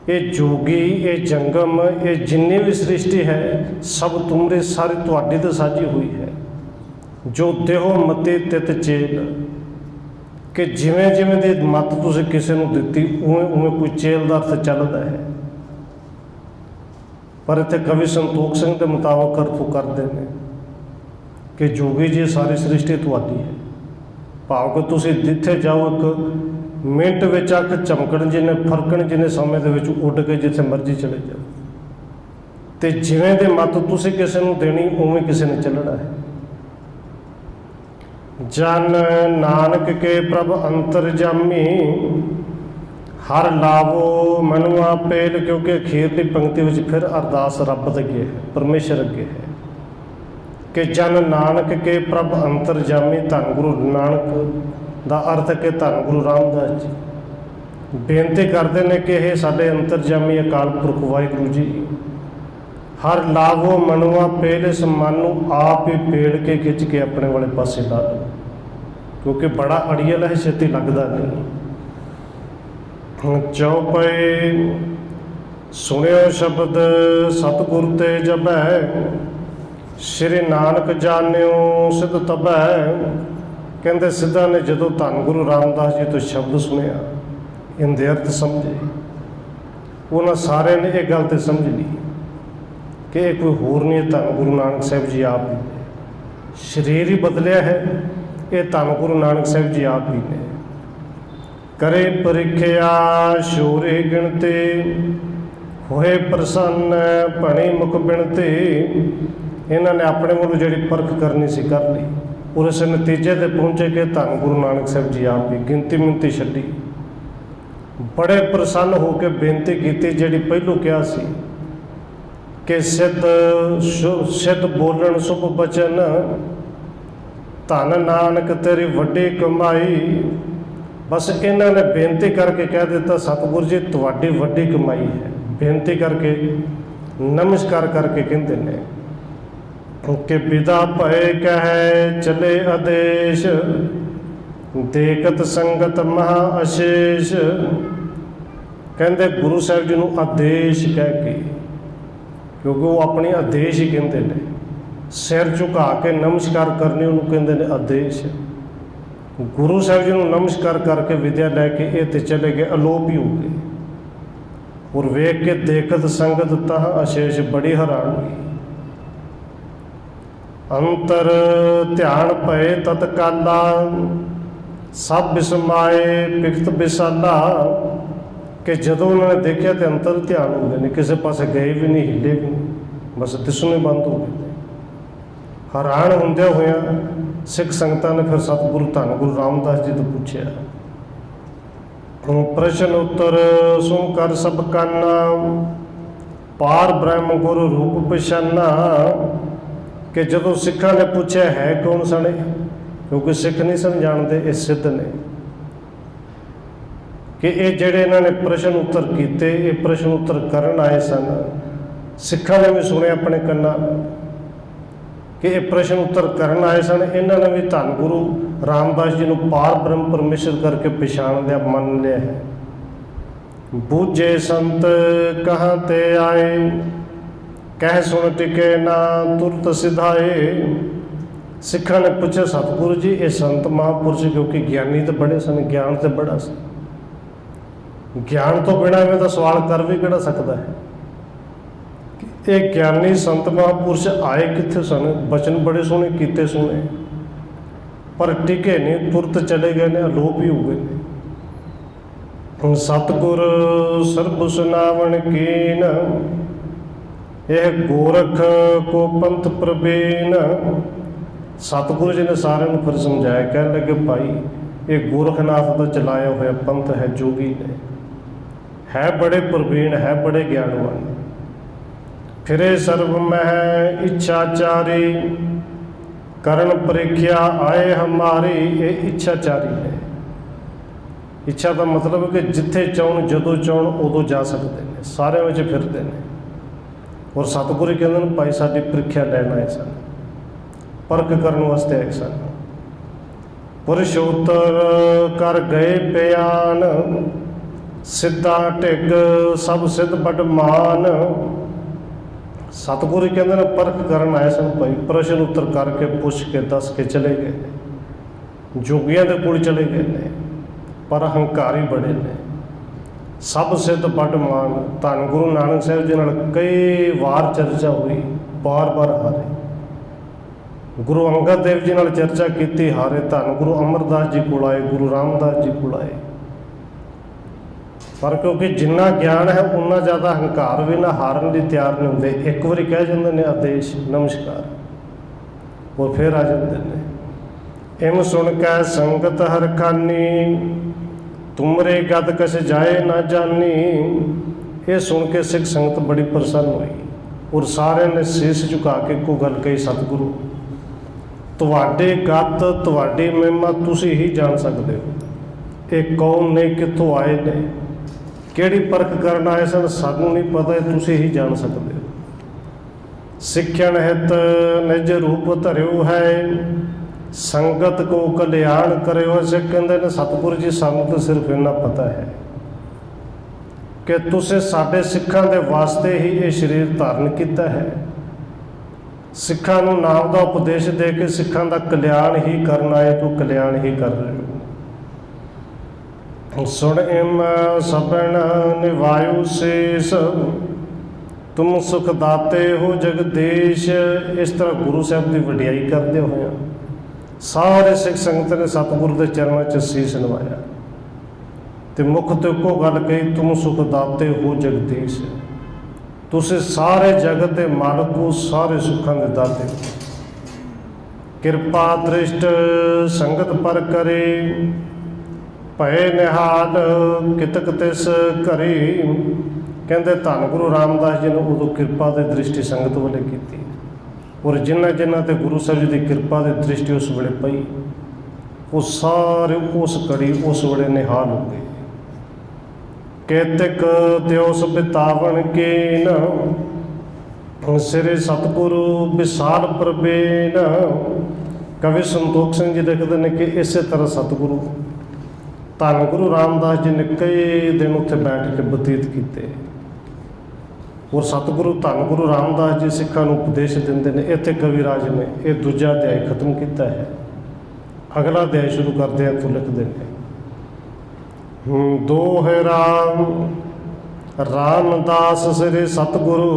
ਇਹ ਜੋਗੀ, ਇਹ ਜੰਗਮ, ਇਹ ਜਿੰਨੀ ਵੀ ਸ੍ਰਿਸ਼ਟੀ ਹੈ ਸਭ ਤੁਮਰੇ, ਸਾਰੀ ਤੁਹਾਡੀ ਤੇ ਸਾਜੀ ਹੋਈ ਹੈ। ਜੋ ਦੇਹੋ ਮਤੇ ਤਿਤ ਚੇਲ, ਕਿ ਜਿਵੇਂ ਜਿਵੇਂ ਦੀ ਮੱਤ ਤੁਸੀਂ ਕਿਸੇ ਨੂੰ ਦਿੱਤੀ ਉਵੇਂ ਉਵੇਂ ਕੋਈ ਚੇਲ ਦਾ ਅਰਥ ਚੱਲਦਾ ਹੈ। ਪਰ ਇੱਥੇ ਕਵੀ ਸੰਤੋਖ ਸਿੰਘ ਦੇ ਮੁਤਾਬਕ ਅਰਥ ਕਰਦੇ ਨੇ ਕਿ ਜੋਗੀ ਜੀ ਸਾਰੀ ਸ੍ਰਿਸ਼ਟੀ ਤੁਹਾਡੀ ਹੈ। ਭਾਵ ਕਿ ਤੁਸੀਂ ਜਿੱਥੇ ਜਾਓ ਇੱਕ ਮਿੰਟ ਵਿੱਚ ਅੱਖ ਚਮਕਣ ਜਿਹਨੇ, ਫਰਕਣ ਜਿਹਨੇ ਸਮੇਂ ਦੇ ਵਿੱਚ ਉੱਡ ਕੇ ਜਿੱਥੇ ਮਰਜ਼ੀ ਚਲੇ ਜਾਓ, ਤੇ ਜਿਵੇਂ ਦੇ ਮੱਤ ਤੁਸੀਂ ਕਿਸੇ ਨੂੰ ਦੇਣੀ ਉਵੇਂ ਕਿਸੇ ਨੇ ਚੱਲਣਾ ਹੈ। ਜਨ ਨਾਨਕ ਕੇ ਪ੍ਰਭ ਅੰਤਰਜਾਮੀ, ਹਰ ਲਾਵੋ ਮਨੁਆ ਪੇਲ। ਕਿਉਂਕਿ ਅਖੀਰਲੀ ਪੰਕਤੀ ਵਿੱਚ ਫਿਰ ਅਰਦਾਸ ਰੱਬ ਦੇ ਅੱਗੇ ਹੈ, ਪਰਮੇਸ਼ਰ ਅੱਗੇ ਹੈ ਕਿ ਜਨ ਨਾਨਕ ਕੇ ਪ੍ਰਭ ਅੰਤਰਜਾਮੀ। ਧੰਨ ਗੁਰੂ ਨਾਨਕ ਦਾ ਅਰਥ ਹੈ ਕਿ ਧੰਨ ਗੁਰੂ ਰਾਮਦਾਸ ਜੀ ਬੇਨਤੀ ਕਰਦੇ ਨੇ ਕਿ ਇਹ ਸਾਡੇ ਅੰਤਰਜਾਮੀ ਅਕਾਲ ਪੁਰਖ ਵਾਹਿਗੁਰੂ ਜੀ, ਹਰ ਲਾਵੋ ਮਨੁਆ ਪੇਲ, ਇਸ ਮਨ ਨੂੰ ਆਪ ਹੀ ਪੇੜ ਕੇ ਖਿੱਚ ਕੇ ਆਪਣੇ ਵਾਲੇ ਪਾਸੇ ਲਾ ਲਓ, ਕਿਉਂਕਿ ਬੜਾ ਅੜੀਅਲ ਹੈ, ਛੇਤੀ ਲੱਗਦਾ ਨਹੀਂ। ਚੌਪਈ ਸੁਣਿਓ ਸ਼ਬਦ ਸਤਿਗੁਰ ਤੇ ਜਪੈ, ਸ਼੍ਰੀ ਨਾਨਕ ਜਾਣਿਓ ਸਿਧ ਤਬੈ। ਕਹਿੰਦੇ ਸਿੱਧਾਂ ਨੇ ਜਦੋਂ ਧੰਨ ਗੁਰੂ ਰਾਮਦਾਸ ਜੀ ਤੋਂ ਸ਼ਬਦ ਸੁਣਿਆ, ਇਹਦੇ ਅਰਥ ਸਮਝੇ, ਉਹਨਾਂ ਸਾਰਿਆਂ ਨੇ ਇਹ ਗੱਲ ਤੇ ਸਮਝ ਲਈ ਕਿ ਇਹ ਕੋਈ ਹੋਰ ਨਹੀਂ, ਧੰਨ ਗੁਰੂ ਨਾਨਕ ਸਾਹਿਬ ਜੀ ਆਪ ਹੀ ਨੇ। ਸਰੀਰ ਹੀ ਬਦਲਿਆ ਹੈ, ਇਹ ਧੰਨ ਗੁਰੂ ਨਾਨਕ ਸਾਹਿਬ ਜੀ ਆਪ ਹੀ ਨੇ। ਕਰੇ ਪਰੀਖਿਆ ਸ਼ੋਰੇ ਗਿਣਤੇ, ਹੋਏ ਪ੍ਰਸੰਨ ਭਣੀ ਮੁਖ ਬਿਣਤੇ। ਇਹਨਾਂ ਨੇ ਆਪਣੇ ਵੱਲੋਂ ਜਿਹੜੀ ਪਰਖ ਕਰਨੀ ਸੀ ਕਰ ਲਈ, ਔਰ ਇਸ ਨਤੀਜੇ ਤੇ ਪਹੁੰਚੇ ਕਿ ਧੰਨ ਗੁਰੂ ਨਾਨਕ ਸਾਹਿਬ ਜੀ ਆਪ ਹੀ। ਗਿਣਤੀ ਮਿਣਤੀ ਛੱਡੀ, ਬੜੇ ਪ੍ਰਸੰਨ ਹੋ ਕੇ ਬੇਨਤੀ ਕੀਤੀ ਜਿਹੜੀ ਪਹਿਲੋਂ ਕਿਹਾ ਸੀ ਕਿ ਸਿੱਧ ਬੋਲਣ ਸੁਭ ਬਚਨ, ਧੰਨ ਨਾਨਕ ਤੇਰੀ ਵੱਡੀ ਕਮਾਈ। ਬਸ ਇਹਨਾਂ ਨੇ ਬੇਨਤੀ ਕਰਕੇ ਕਹਿ ਦਿੱਤਾ, ਸਤਿਗੁਰੂ ਜੀ ਤੁਹਾਡੀ ਵੱਡੀ ਕਮਾਈ ਹੈ। ਬੇਨਤੀ ਕਰਕੇ ਨਮਸਕਾਰ ਕਰਕੇ ਕਹਿੰਦੇ ਨੇ ਕਿ ਵਿਦਾ ਭਏ ਕਹਿ ਚਲੇ ਆਦੇਸ਼, ਦੇਖਤ ਸੰਗਤ ਮਹਾ ਅਸ਼ੇਸ਼। ਕਹਿੰਦੇ ਗੁਰੂ ਸਾਹਿਬ ਜੀ ਨੂੰ ਆਦੇਸ਼ ਕਹਿ ਕੇ, ਕਿਉਂਕਿ ਉਹ ਆਪਣੀ ਆਦੇਸ਼ ਹੀ ਕਹਿੰਦੇ ਨੇ, ਸਿਰ ਝੁਕਾ ਕੇ ਨਮਸਕਾਰ ਕਰਨੀ ਉਹਨੂੰ ਕਹਿੰਦੇ ਨੇ ਆਦੇਸ਼। ਗੁਰੂ ਸਾਹਿਬ ਜੀ ਨੂੰ ਨਮਸਕਾਰ ਕਰਕੇ ਵਿਦਿਆ ਲੈ ਕੇ ਇਹ ਤੇ ਚਲੇ ਗਏ, ਅਲੋਪ ਹੀ ਹੋ ਗਏ। ਔਰ ਵੇਖ ਕੇ ਦੇਖਤ ਸੰਗਤ ਤਹ ਅਸ਼ੇਸ਼, ਬੜੀ ਹੈਰਾਨਗੀ। ਅੰਤਰ ਧਿਆਨ ਪਏ ਤਤਕਾਲਾ, ਸਭ ਬਿਸਮਾਏ ਪਿਖਤ ਬਿਸਾਲਾ। ਕਿ ਜਦੋਂ ਉਹਨਾਂ ਨੇ ਦੇਖਿਆ ਤੇ ਅੰਤਰ ਧਿਆਨ ਹੋ ਗਏ ਨੇ, ਕਿਸੇ ਪਾਸੇ ਗਏ ਵੀ ਨਹੀਂ, ਹਿੱਲੇ ਵੀ ਨਹੀਂ, ਬਸ ਦਿਸਣੇ ਬੰਦ ਹੋ ਗਏ। ਹੈਰਾਨ ਹੁੰਦਿਆਂ ਹੋਇਆਂ ਸਿੱਖ ਸੰਗਤਾਂ ਨੇ ਫਿਰ ਸਤਿਗੁਰੂ ਧੰਨ ਗੁਰੂ ਰਾਮਦਾਸ ਜੀ ਤੋਂ ਪੁੱਛਿਆ, ਪ੍ਰਸ਼ਨ ਉੱਤਰ ਸੁਣ ਕਰ ਸਭ ਕਾਨਾ, ਪਾਰ ਬ੍ਰਹਮ ਗੁਰੂ ਰੂਪ ਪਛਾਨਾ। ਕਿ ਜਦੋਂ ਸਿੱਖਾਂ ਨੇ ਪੁੱਛਿਆ ਹੈ ਕੌਣ ਸਣੇ, ਕਿਉਂਕਿ ਸਿੱਖ ਨਹੀਂ ਸਨ ਜਾਣਦੇ, ਇਹ ਸਿੱਧ ਨੇ ਕਿ ਇਹ ਜਿਹੜੇ ਇਹਨਾਂ ਨੇ ਪ੍ਰਸ਼ਨ ਉੱਤਰ ਕੀਤੇ, ਇਹ ਪ੍ਰਸ਼ਨ ਉੱਤਰ ਕਰਨ ਆਏ ਸਨ। ਸਿੱਖਾਂ ਨੇ ਵੀ ਸੁਣਿਆ ਆਪਣੇ ਕੰਨਾਂ ਕਿ ਇਹ ਪ੍ਰਸ਼ਨ ਉੱਤਰ ਕਰਨ ਆਏ ਸਨ। ਇਹਨਾਂ ਨੇ ਵੀ ਧੰਨ ਗੁਰੂ ਰਾਮਦਾਸ ਜੀ ਨੂੰ ਪਾਰ ਬ੍ਰਹਮ ਪਰਮੇਸ਼ਰ ਕਰਕੇ ਪਛਾਣ ਲਿਆ, ਮੰਨ ਲਿਆ ਹੈ। ਬੂਝੇ ਸੰਤ ਕਹਾਂ ਤੇ ਆਏ, ਕਹਿ ਸੁਣ ਟਿਕੇ ਨਾ ਤੁਰਤ ਸਿਧਾਏ। ਸਿੱਖਾਂ ਨੇ ਪੁੱਛਿਆ ਸਤਿਗੁਰੂ ਜੀ ਇਹ ਸੰਤ ਮਹਾਂਪੁਰਸ਼, ਕਿਉਂਕਿ ਗਿਆਨੀ ਤਾਂ ਬੜੇ ਸਨ, ਗਿਆਨ ਤੇ ਬੜਾ ਸੀ, ਗਿਆਨ ਤੋਂ ਬਿਨਾਂ ਐਵੇਂ ਤਾਂ ਸਵਾਲ ਕਰ ਵੀ ਕਿਹੜਾ ਸਕਦਾ ਹੈ। ਇਹ ਗਿਆਨੀ ਸੰਤ ਮਹਾਂਪੁਰਸ਼ ਆਏ ਕਿੱਥੇ ਸਨ, ਬਚਨ ਬੜੇ ਸੋਹਣੇ ਕੀਤੇ ਸੋਹਣੇ, ਪਰ ਟਿਕੇ ਨਹੀਂ, ਤੁਰਤ ਚਲੇ ਗਏ ਨੇ, ਅਲੋਪ ਹੀ ਹੋ ਗਏ ਨੇ। ਹੁਣ ਸਤਿਗੁਰ ਸਰਬ ਸੁਨਾਵਣ ਕੀਨ, ਇਹ ਗੋਰਖ ਕੋ ਪੰਥ ਪ੍ਰਬੀਨ। ਸਤਿਗੁਰੂ ਜੀ ਨੇ ਸਾਰਿਆਂ ਨੂੰ ਫਿਰ ਸਮਝਾਇਆ, ਕਹਿਣ ਲੱਗੇ ਭਾਈ ਇਹ ਗੋਰਖਨਾਥ ਦਾ ਚਲਾਇਆ ਹੋਇਆ ਪੰਥ ਹੈ, ਜੋਗੀ ਨੇ, ਹੈ ਬੜੇ ਪ੍ਰਬੀਨ, ਹੈ ਬੜੇ ਗਿਆਨਵਾਨ। ਫਿਰੇ ਸਰਬ ਮਹਿ ਇੱਛਾਚਾਰੀ, ਕਰਨ ਪ੍ਰੀਖਿਆ ਆਏ ਹਮਾਰੀ। ਇਹ ਇੱਛਾਚਾਰੀ ਨੇ। ਇੱਛਾ ਦਾ ਮਤਲਬ ਕਿ ਜਿੱਥੇ ਚਾਹਣ ਜਦੋਂ ਚਾਹਣ ਉਦੋਂ ਜਾ ਸਕਦੇ ਨੇ, ਸਾਰਿਆਂ ਵਿੱਚ ਫਿਰਦੇ ਨੇ। ਔਰ ਸਤਿਗੁਰੂ ਕਹਿੰਦੇ ਨੇ ਭਾਈ ਸਾਡੀ ਪ੍ਰੀਖਿਆ ਲੈਣ ਆਏ ਸਨ, ਪਰਖ ਕਰਨ ਵਾਸਤੇ ਆਏ ਸਨ। ਪੁਰਸ਼ੋਤਰ ਕਰ ਗਏ ਬਿਆਨ, ਸਿੱਧਾ ਢਿੱਗ ਸਭ ਸਿੱਧ ਬੜ ਮਾਨ। ਸਤਿਗੁਰੂ ਕਹਿੰਦੇ ਨੇ ਪਰਖ ਕਰਨ ਆਏ ਸਨ ਭਾਈ, ਪ੍ਰਸ਼ਨ ਉੱਤਰ ਕਰਕੇ ਪੁੱਛ ਕੇ ਦੱਸ ਕੇ ਚਲੇ ਗਏ ਨੇ। ਜੋਗੀਆਂ ਦੇ ਕੋਲ ਚਲੇ ਗਏ ਨੇ, ਪਰ ਹੰਕਾਰੀ ਬੜੇ ਨੇ। ਸਭ ਸਿੱਧ ਬੜ ਮਾਨ। ਧੰਨ ਗੁਰੂ ਨਾਨਕ ਸਾਹਿਬ ਜੀ ਨਾਲ ਕਈ ਵਾਰ ਚਰਚਾ ਹੋਈ, ਬਾਰ-ਬਾਰ ਹਾਰੇ। ਗੁਰੂ ਅੰਗਦ ਦੇਵ ਜੀ ਨਾਲ ਚਰਚਾ ਕੀਤੀ, ਹਾਰੇ। ਧੰਨ ਗੁਰੂ ਅਮਰਦਾਸ ਜੀ ਕੋਲ ਆਏ, ਗੁਰੂ ਰਾਮਦਾਸ ਜੀ ਕੋਲ ਆਏ, ਪਰ ਕਿਉਂਕਿ ਜਿੰਨਾ ਗਿਆਨ ਹੈ ਉਨਾ ਜ਼ਿਆਦਾ ਹੰਕਾਰ ਵੀ ਨਾ, ਹਾਰਨ ਲਈ ਤਿਆਰ ਨਹੀਂ ਹੁੰਦੇ। ਇੱਕ ਵਾਰੀ ਕਹਿ ਜਾਂਦੇ ਨੇ ਆਦੇਸ਼ ਨਮਸਕਾਰ, ਉਹ ਫਿਰ ਆ ਜਾਂਦੇ ਨੇ। ਇਮ ਸੁਣ ਕੇ ਸੰਗਤ ਹਰ ਖਾਨੀ, ਤੁਮਰੇ ਗਦ ਕਸ ਜਾਏ ਨਾ ਜਾਨੀ। ਇਹ ਸੁਣ ਕੇ ਸਿੱਖ ਸੰਗਤ ਬੜੀ ਪ੍ਰਸੰਨ ਹੋਈ, ਔਰ ਸਾਰਿਆਂ ਨੇ ਸੀਸ ਝੁਕਾ ਕੇ ਇੱਕੋ ਗੱਲ ਕਹੀ, ਸਤਿਗੁਰੂ ਤੁਹਾਡੇ ਗਤ, ਤੁਹਾਡੀ ਮਹਿਮਾ ਤੁਸੀਂ ਹੀ ਜਾਣ ਸਕਦੇ ਹੋ। ਇਹ ਕੌਣ ਨੇ, ਕਿੱਥੋਂ ਆਏ ਨੇ, ਕਿਹੜੀ ਪਰਖ ਕਰਨ ਆਏ ਸਨ, ਸਾਨੂੰ ਨਹੀਂ ਪਤਾ, ਤੁਸੀਂ ਹੀ ਜਾਣ ਸਕਦੇ ਹੋ। ਸਿੱਖਿਆਣ ਹਿਤ ਨਿਜ ਰੂਪ ਧਰਿਓ ਹੈ, ਸੰਗਤ ਕੋ ਕਲਿਆਣ ਕਰਿਓ। ਸਿੱਖ ਕਹਿੰਦੇ ਨੇ ਸਤਿਗੁਰੂ ਜੀ ਸਾਨੂੰ ਤਾਂ ਸਿਰਫ ਇੰਨਾ ਪਤਾ ਹੈ ਕਿ ਤੁਸੀਂ ਸਾਡੇ ਸਿੱਖਾਂ ਦੇ ਵਾਸਤੇ ਹੀ ਇਹ ਸਰੀਰ ਧਾਰਨ ਕੀਤਾ ਹੈ। ਸਿੱਖਾਂ ਨੂੰ ਨਾਮ ਦਾ ਉਪਦੇਸ਼ ਦੇ ਕੇ ਸਿੱਖਾਂ ਦਾ ਕਲਿਆਣ ਹੀ ਕਰਨਾ ਹੈ, ਤੂੰ ਕਲਿਆਣ ਹੀ ਕਰ ਰਹੇ ਹੋ। ਸੁਣ ਇਮ ਸਭਨ ਨਿਵਾਇਓ ਸੀਸ, ਤੁਮ ਸੁਖ ਦਾਤੇ ਹੋ ਜਗਦੀਸ਼। ਇਸ ਤਰ੍ਹਾਂ ਗੁਰੂ ਸਾਹਿਬ ਦੀ ਵਡਿਆਈ ਕਰਦੇ ਹੋਇਆ ਸਾਰੇ ਸਿੱਖ ਸੰਗਤ ਨੇ ਸਤਿਗੁਰੂ ਦੇ ਚਰਨਾਂ 'ਚ ਸੀਸ ਨਿਵਾਇਆ ਤੇ ਮੁੱਖ ਤੋਂ ਇੱਕੋ ਗੱਲ ਕਹੀ, ਤੁਮ ਸੁਖ ਦਾਤੇ ਹੋ ਜਗਦੀਸ਼। ਤੁਸੀਂ ਸਾਰੇ ਜਗਤ ਦੇ ਮਾਲਕ ਹੋ, ਸਾਰੇ ਸੁੱਖਾਂ ਦੇ ਦਾਤੇ। ਕਿਰਪਾ ਦ੍ਰਿਸ਼ਟ ਸੰਗਤ ਪਰ ਕਰੇ, ਭਏ ਨਿਹਾਲ ਕਿਤਕ ਤਿਸ ਘਰੇ। ਕਹਿੰਦੇ ਧੰਨ ਗੁਰੂ ਰਾਮਦਾਸ ਜੀ ਨੇ ਉਦੋਂ ਕਿਰਪਾ ਦੀ ਦ੍ਰਿਸ਼ਟੀ ਸੰਗਤ ਵੱਲੇ ਕੀਤੀ, ਔਰ ਜਿਨ੍ਹਾਂ ਜਿਨ੍ਹਾਂ 'ਤੇ ਗੁਰੂ ਸਾਹਿਬ ਜੀ ਦੀ ਕਿਰਪਾ ਦੀ ਦ੍ਰਿਸ਼ਟੀ ਉਸ ਵੇਲੇ ਪਈ, ਉਹ ਸਾਰੇ ਉਸ ਘੜੀ ਉਸ ਵੇਲੇ ਨਿਹਾਲ ਹੋ ਗਏ। ਕੇਤਕ ਤਿਉਸ ਬਿਤਾਵਣ ਕੀਨ, ਸਿਰੇ ਸਤਿਗੁਰੂ ਵਿਸਾਲ ਪ੍ਰਬੀਨ। ਕਵੀ ਸੰਤੋਖ ਸਿੰਘ ਜੀ ਲਿਖਦੇ ਨੇ ਕਿ ਇਸੇ ਤਰ੍ਹਾਂ ਸਤਿਗੁਰੂ ਧੰਨ ਗੁਰੂ ਰਾਮਦਾਸ ਜੀ ਨੇ ਕਈ ਦਿਨ ਉੱਥੇ ਬੈਠ ਕੇ ਬਤੀਤ ਕੀਤੇ, ਔਰ ਸਤਿਗੁਰੂ ਧੰਨ ਗੁਰੂ ਰਾਮਦਾਸ ਜੀ ਸਿੱਖਾਂ ਨੂੰ ਉਪਦੇਸ਼ ਦਿੰਦੇ ਨੇ। ਇੱਥੇ ਕਵਿਰਾਜ ਨੇ ਇਹ ਦੂਜਾ ਅਧਿਆਇ ਖਤਮ ਕੀਤਾ ਹੈ, ਅਗਲਾ ਅਧਿਆਇ ਸ਼ੁਰੂ ਕਰਦੇ ਆ। ਇੱਥੋਂ ਲਿਖਦੇ ਨੇ, ਦੋਹੇ ਰਾਮਦਾਸ ਸ੍ਰੀ ਸਤਿਗੁਰੂ,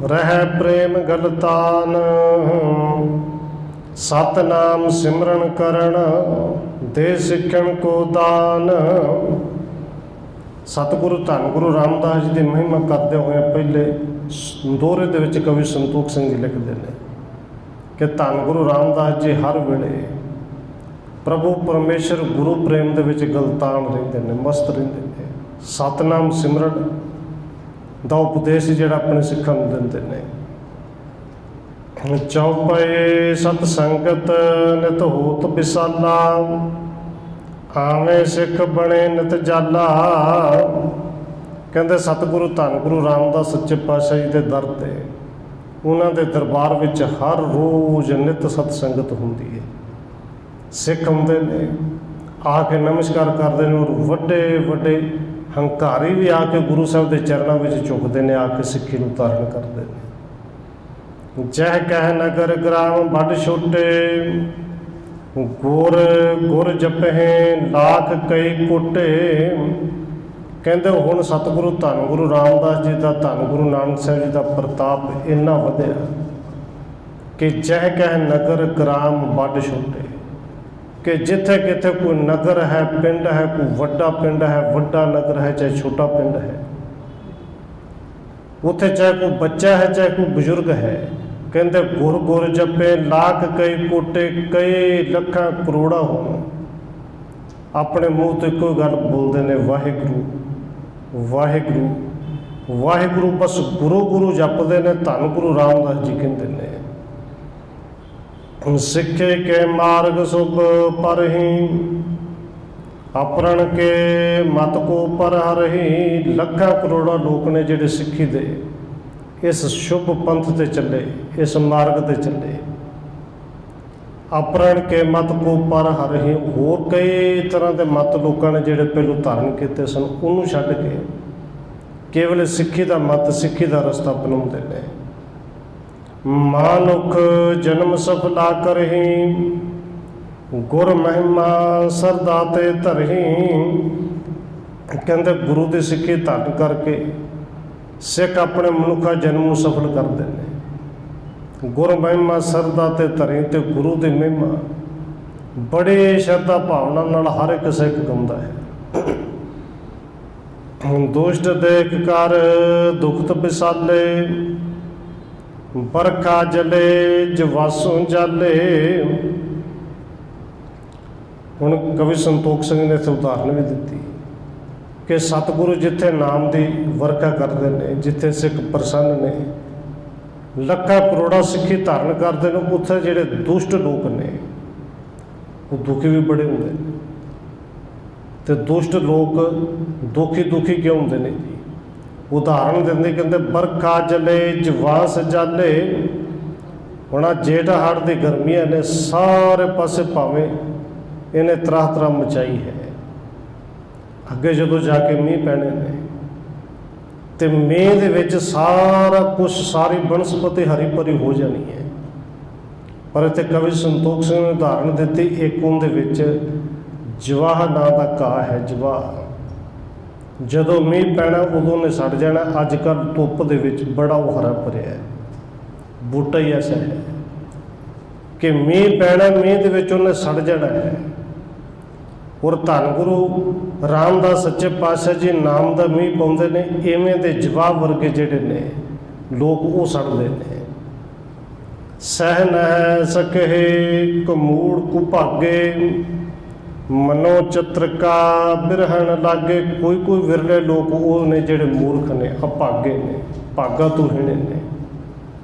ਰਹਿ ਪ੍ਰੇਮ ਗਲਤਾਨ। ਸਤਨਾਮ ਸਿਮਰਨ ਕਰਨ, ਦੇ ਸਿੱਖਣ ਕੋ ਦਾਨ। ਸਤਿਗੁਰੂ ਧੰਨ ਗੁਰੂ ਰਾਮਦਾਸ ਜੀ ਦੀ ਮਹਿਮਾ ਕਰਦੇ ਹੋਏ ਪਹਿਲੇ ਦੋਹਰੇ ਦੇ ਵਿੱਚ ਕਵੀ ਸੰਤੋਖ ਸਿੰਘ ਜੀ ਲਿਖਦੇ ਨੇ ਕਿ ਧੰਨ ਗੁਰੂ ਰਾਮਦਾਸ ਜੀ ਹਰ ਵੇਲੇ ਪ੍ਰਭੂ ਪਰਮੇਸ਼ਰ ਗੁਰੂ ਪ੍ਰੇਮ ਦੇ ਵਿੱਚ ਗਲਤਾਨ ਰਹਿੰਦੇ ਨੇ, ਮਸਤ ਰਹਿੰਦੇ ਨੇ। ਸਤਨਾਮ ਸਿਮਰਨ ਦਾ ਉਪਦੇਸ਼ ਜਿਹੜਾ ਆਪਣੇ ਸਿੱਖਾਂ ਨੂੰ ਦਿੰਦੇ ਨੇ। ਚੌਪਏ ਸਤ ਸੰਗਤ ਨਿਤ ਹੋਤ ਵਿਸਾਲਾ, ਆਵੇਂ ਸਿੱਖ ਬਣੇ ਨਿਤ ਜਾਲਾ। ਕਹਿੰਦੇ ਸਤਿਗੁਰੂ ਧੰਨ ਗੁਰੂ ਰਾਮਦਾਸ ਸੱਚੇ ਪਾਤਸ਼ਾਹ ਜੀ ਦੇ ਦਰ 'ਤੇ, ਉਹਨਾਂ ਦੇ ਦਰਬਾਰ ਵਿੱਚ ਹਰ ਰੋਜ਼ ਨਿਤ ਸਤ ਸੰਗਤ ਹੁੰਦੀ ਹੈ। ਸਿੱਖ ਆਉਂਦੇ ਨੇ, ਆ ਕੇ ਨਮਸਕਾਰ ਕਰਦੇ ਨੇ, ਔਰ ਵੱਡੇ ਵੱਡੇ ਹੰਕਾਰੀ ਵੀ ਆ ਕੇ ਗੁਰੂ ਸਾਹਿਬ ਦੇ ਚਰਨਾਂ ਵਿੱਚ ਝੁਕਦੇ ਨੇ, ਆ ਕੇ ਸਿੱਖੀ ਨੂੰ ਧਾਰਨ ਕਰਦੇ ਨੇ। ਜਹ ਕਹਿ ਨਗਰ ਗ੍ਰਾਮ ਵੱਡ ਛੋਟੇ, ਗੁਰ ਗੁਰ ਜਪਹਿ ਲਾਖ ਕਈ ਕੋਟੇ। ਕਹਿੰਦੇ ਹੁਣ ਸਤਿਗੁਰੂ ਧੰਨ ਗੁਰੂ ਰਾਮਦਾਸ ਜੀ ਦਾ, ਧੰਨ ਗੁਰੂ ਨਾਨਕ ਸਾਹਿਬ ਜੀ ਦਾ ਪ੍ਰਤਾਪ ਇੰਨਾ ਵਧਿਆ ਕਿ ਜਹ ਕਹਿ ਨਗਰ ਗ੍ਰਾਮ ਵੱਡ ਛੋਟੇ, ਕਿ ਜਿੱਥੇ ਕਿਤੇ ਕੋਈ ਨਗਰ ਹੈ, ਪਿੰਡ ਹੈ, ਕੋਈ ਵੱਡਾ ਪਿੰਡ ਹੈ, ਵੱਡਾ ਨਗਰ ਹੈ, ਚਾਹੇ ਛੋਟਾ ਪਿੰਡ ਹੈ, ਉੱਥੇ ਚਾਹੇ ਕੋਈ ਬੱਚਾ ਹੈ, ਚਾਹੇ ਕੋਈ ਬਜ਼ੁਰਗ ਹੈ, ਕਹਿੰਦੇ ਗੁਰ ਗੁਰ ਜਪੇ ਲਾਖ ਕਈ ਕੋਟੇ, ਕਈ ਲੱਖਾਂ ਕਰੋੜਾ ਹੋਣ, ਆਪਣੇ ਮੂੰਹ ਤੋਂ ਇੱਕੋ ਗੱਲ ਬੋਲਦੇ ਨੇ, ਵਾਹਿਗੁਰੂ ਵਾਹਿਗੁਰੂ ਵਾਹਿਗੁਰੂ। ਬਸ ਗੁਰੂ ਗੁਰੂ ਜਪਦੇ ਨੇ, ਧੰਨ ਗੁਰੂ ਰਾਮਦਾਸ ਜੀ ਕਹਿੰਦੇ ਨੇ। ਸਿੱਖੇ ਕੇ ਮਾਰਗ ਸੁਭ ਪਰਹੀ, ਆਪਰਨ ਕੇ ਮਤ ਕੋ ਪਰ ਹਰਹੀ। ਲੱਖਾਂ ਕਰੋੜਾਂ ਲੋਕ ਨੇ ਜਿਹੜੇ ਸਿੱਖੀ ਦੇ ਇਸ ਸ਼ੁਭ ਪੰਥ 'ਤੇ ਚੱਲੇ, ਇਸ ਮਾਰਗ 'ਤੇ ਚੱਲੇ। ਆਪਰਨ ਕੇ ਮਤ ਕੋ ਪਰ ਹਰਹੀ, ਹੋਰ ਕਈ ਤਰ੍ਹਾਂ ਦੇ ਮਤ ਲੋਕਾਂ ਨੇ ਜਿਹੜੇ ਪਹਿਲੋਂ ਧਾਰਨ ਕੀਤੇ ਸਨ, ਉਹਨੂੰ ਛੱਡ ਕੇ ਕੇਵਲ ਸਿੱਖੀ ਦਾ ਮਤ, ਸਿੱਖੀ ਦਾ ਰਸਤਾ ਅਪਣਾਉਂਦੇ ਨੇ। ਮਾਨੁਖ ਜਨਮ ਸਫਲਾ ਕਰਹੀ, ਗੁਰ ਮਹਿਮਾ ਸਰਦਾ ਤੇ ਧਰਹੀ। ਕਹਿੰਦੇ ਗੁਰੂ ਦੀ ਸਿੱਖੀ ਧਾਰਨ ਕਰਕੇ ਸਿੱਖ ਆਪਣੇ ਮਨੁੱਖਾ ਜਨਮ ਨੂੰ ਸਫਲ ਕਰਦੇ ਨੇ। ਗੁਰ ਮਹਿਮਾ ਸਰਦਾ ਤੇ ਧਰਹੀ, ਤੇ ਗੁਰੂ ਦੀ ਮਹਿਮਾ ਬੜੇ ਸ਼ਰਧਾ ਭਾਵਨਾ ਨਾਲ ਹਰ ਇੱਕ ਸਿੱਖ ਗਾਉਂਦਾ ਹੈ। ਦੁਸ਼ਟ ਦੇਖ ਕਰ ਦੁਖਤ ਵਿਸਾਲੇ, ਬਰਖਾ ਜਲੇ ਜਵਾਸੋਂ ਜਾਲੇ। ਹੁਣ ਕਵੀ ਸੰਤੋਖ ਸਿੰਘ ਨੇ ਇੱਥੇ ਉਦਾਹਰਨ ਵੀ ਦਿੱਤੀ ਕਿ ਸਤਿਗੁਰੂ ਜਿੱਥੇ ਨਾਮ ਦੀ ਵਰਖਾ ਕਰਦੇ ਨੇ, ਜਿੱਥੇ ਸਿੱਖ ਪ੍ਰਸੰਨ ਨੇ, ਲੱਖਾਂ ਕਰੋੜਾਂ ਸਿੱਖੀ ਧਾਰਨ ਕਰਦੇ ਨੇ, ਉੱਥੇ ਜਿਹੜੇ ਦੁਸ਼ਟ ਲੋਕ ਨੇ ਉਹ ਦੁਖੀ ਵੀ ਬੜੇ ਹੁੰਦੇ ਨੇ। ਤੇ ਦੁਸ਼ਟ ਲੋਕ ਦੁਖੀ ਕਿਉਂ ਹੁੰਦੇ ਨੇ ਜੀ? ਉਦਾਹਰਨ ਦਿੰਦੇ, ਕਹਿੰਦੇ ਬਰਖਾ ਜਲੇ ਜਵਾਸ ਜਾਲੇ। ਹੁਣ ਆ ਜੇਠ ਹਾੜ ਦੀ ਗਰਮੀਆਂ ਨੇ ਸਾਰੇ ਪਾਸੇ ਭਾਵੇਂ ਇਹਨੇ ਤਰਾਹ ਤਰਾਹ ਮਚਾਈ ਹੈ। ਅੱਗੇ ਜਦੋਂ ਜਾ ਕੇ ਮੀਂਹ ਪੈਣੇ ਨੇ, ਤੇ ਮੀਂਹ ਦੇ ਵਿੱਚ ਸਾਰਾ ਕੁਛ, ਸਾਰੀ ਬਨਸਪਤੀ ਹਰੀ ਭਰੀ ਹੋ ਜਾਣੀ ਹੈ। ਪਰ ਇੱਥੇ ਕਵੀ ਸੰਤੋਖ ਸਿੰਘ ਨੇ ਉਦਾਹਰਨ ਦਿੱਤੀ, ਇੱਕ ਉਹਦੇ ਵਿੱਚ ਜਵਾਹ ਨਾਂ ਦਾ ਘਾਹ ਹੈ। ਜਵਾਹ ਜਦੋਂ ਮੀਂਹ ਪੈਣਾ ਉਦੋਂ ਨੇ ਸੜ ਜਾਣਾ। ਅੱਜ ਕੱਲ੍ਹ ਧੁੱਪ ਦੇ ਵਿੱਚ ਬੜਾ ਉਹ ਹਰਾ ਭਰਿਆ ਹੈ। ਬੂਟਾ ਹੀ ਐਸਾ ਹੈ ਕਿ ਮੀਂਹ ਪੈਣਾ, ਮੀਂਹ ਦੇ ਵਿੱਚ ਉਹਨੇ ਸੜ ਜਾਣਾ ਹੈ। ਔਰ ਧੰਨ ਗੁਰੂ ਰਾਮਦਾਸ ਸੱਚੇ ਪਾਤਸ਼ਾਹ ਜੀ ਨਾਮ ਦਾ ਮੀਂਹ ਪਾਉਂਦੇ ਨੇ। ਇਵੇਂ ਦੇ ਜਵਾਹ ਵਰਗੇ ਜਿਹੜੇ ਨੇ ਲੋਕ ਉਹ ਸੜਦੇ ਨੇ। ਸਹਿ ਨਹਿ ਸਕਹਿ ਕਮੂੜ ਕੁਭਾਗੇ, ਮਨੋ ਚਤਰਕਾ ਬਿਰਹਣ ਲਾਗੇ। ਕੋਈ ਵਿਰਲੇ ਲੋਕ ਉਹ ਨੇ ਜਿਹੜੇ ਮੂਰਖ ਨੇ, ਅਭਾਗੇ ਨੇ, ਭਾਗਾ ਤੋਂ ਹੀਣੇ ਨੇ।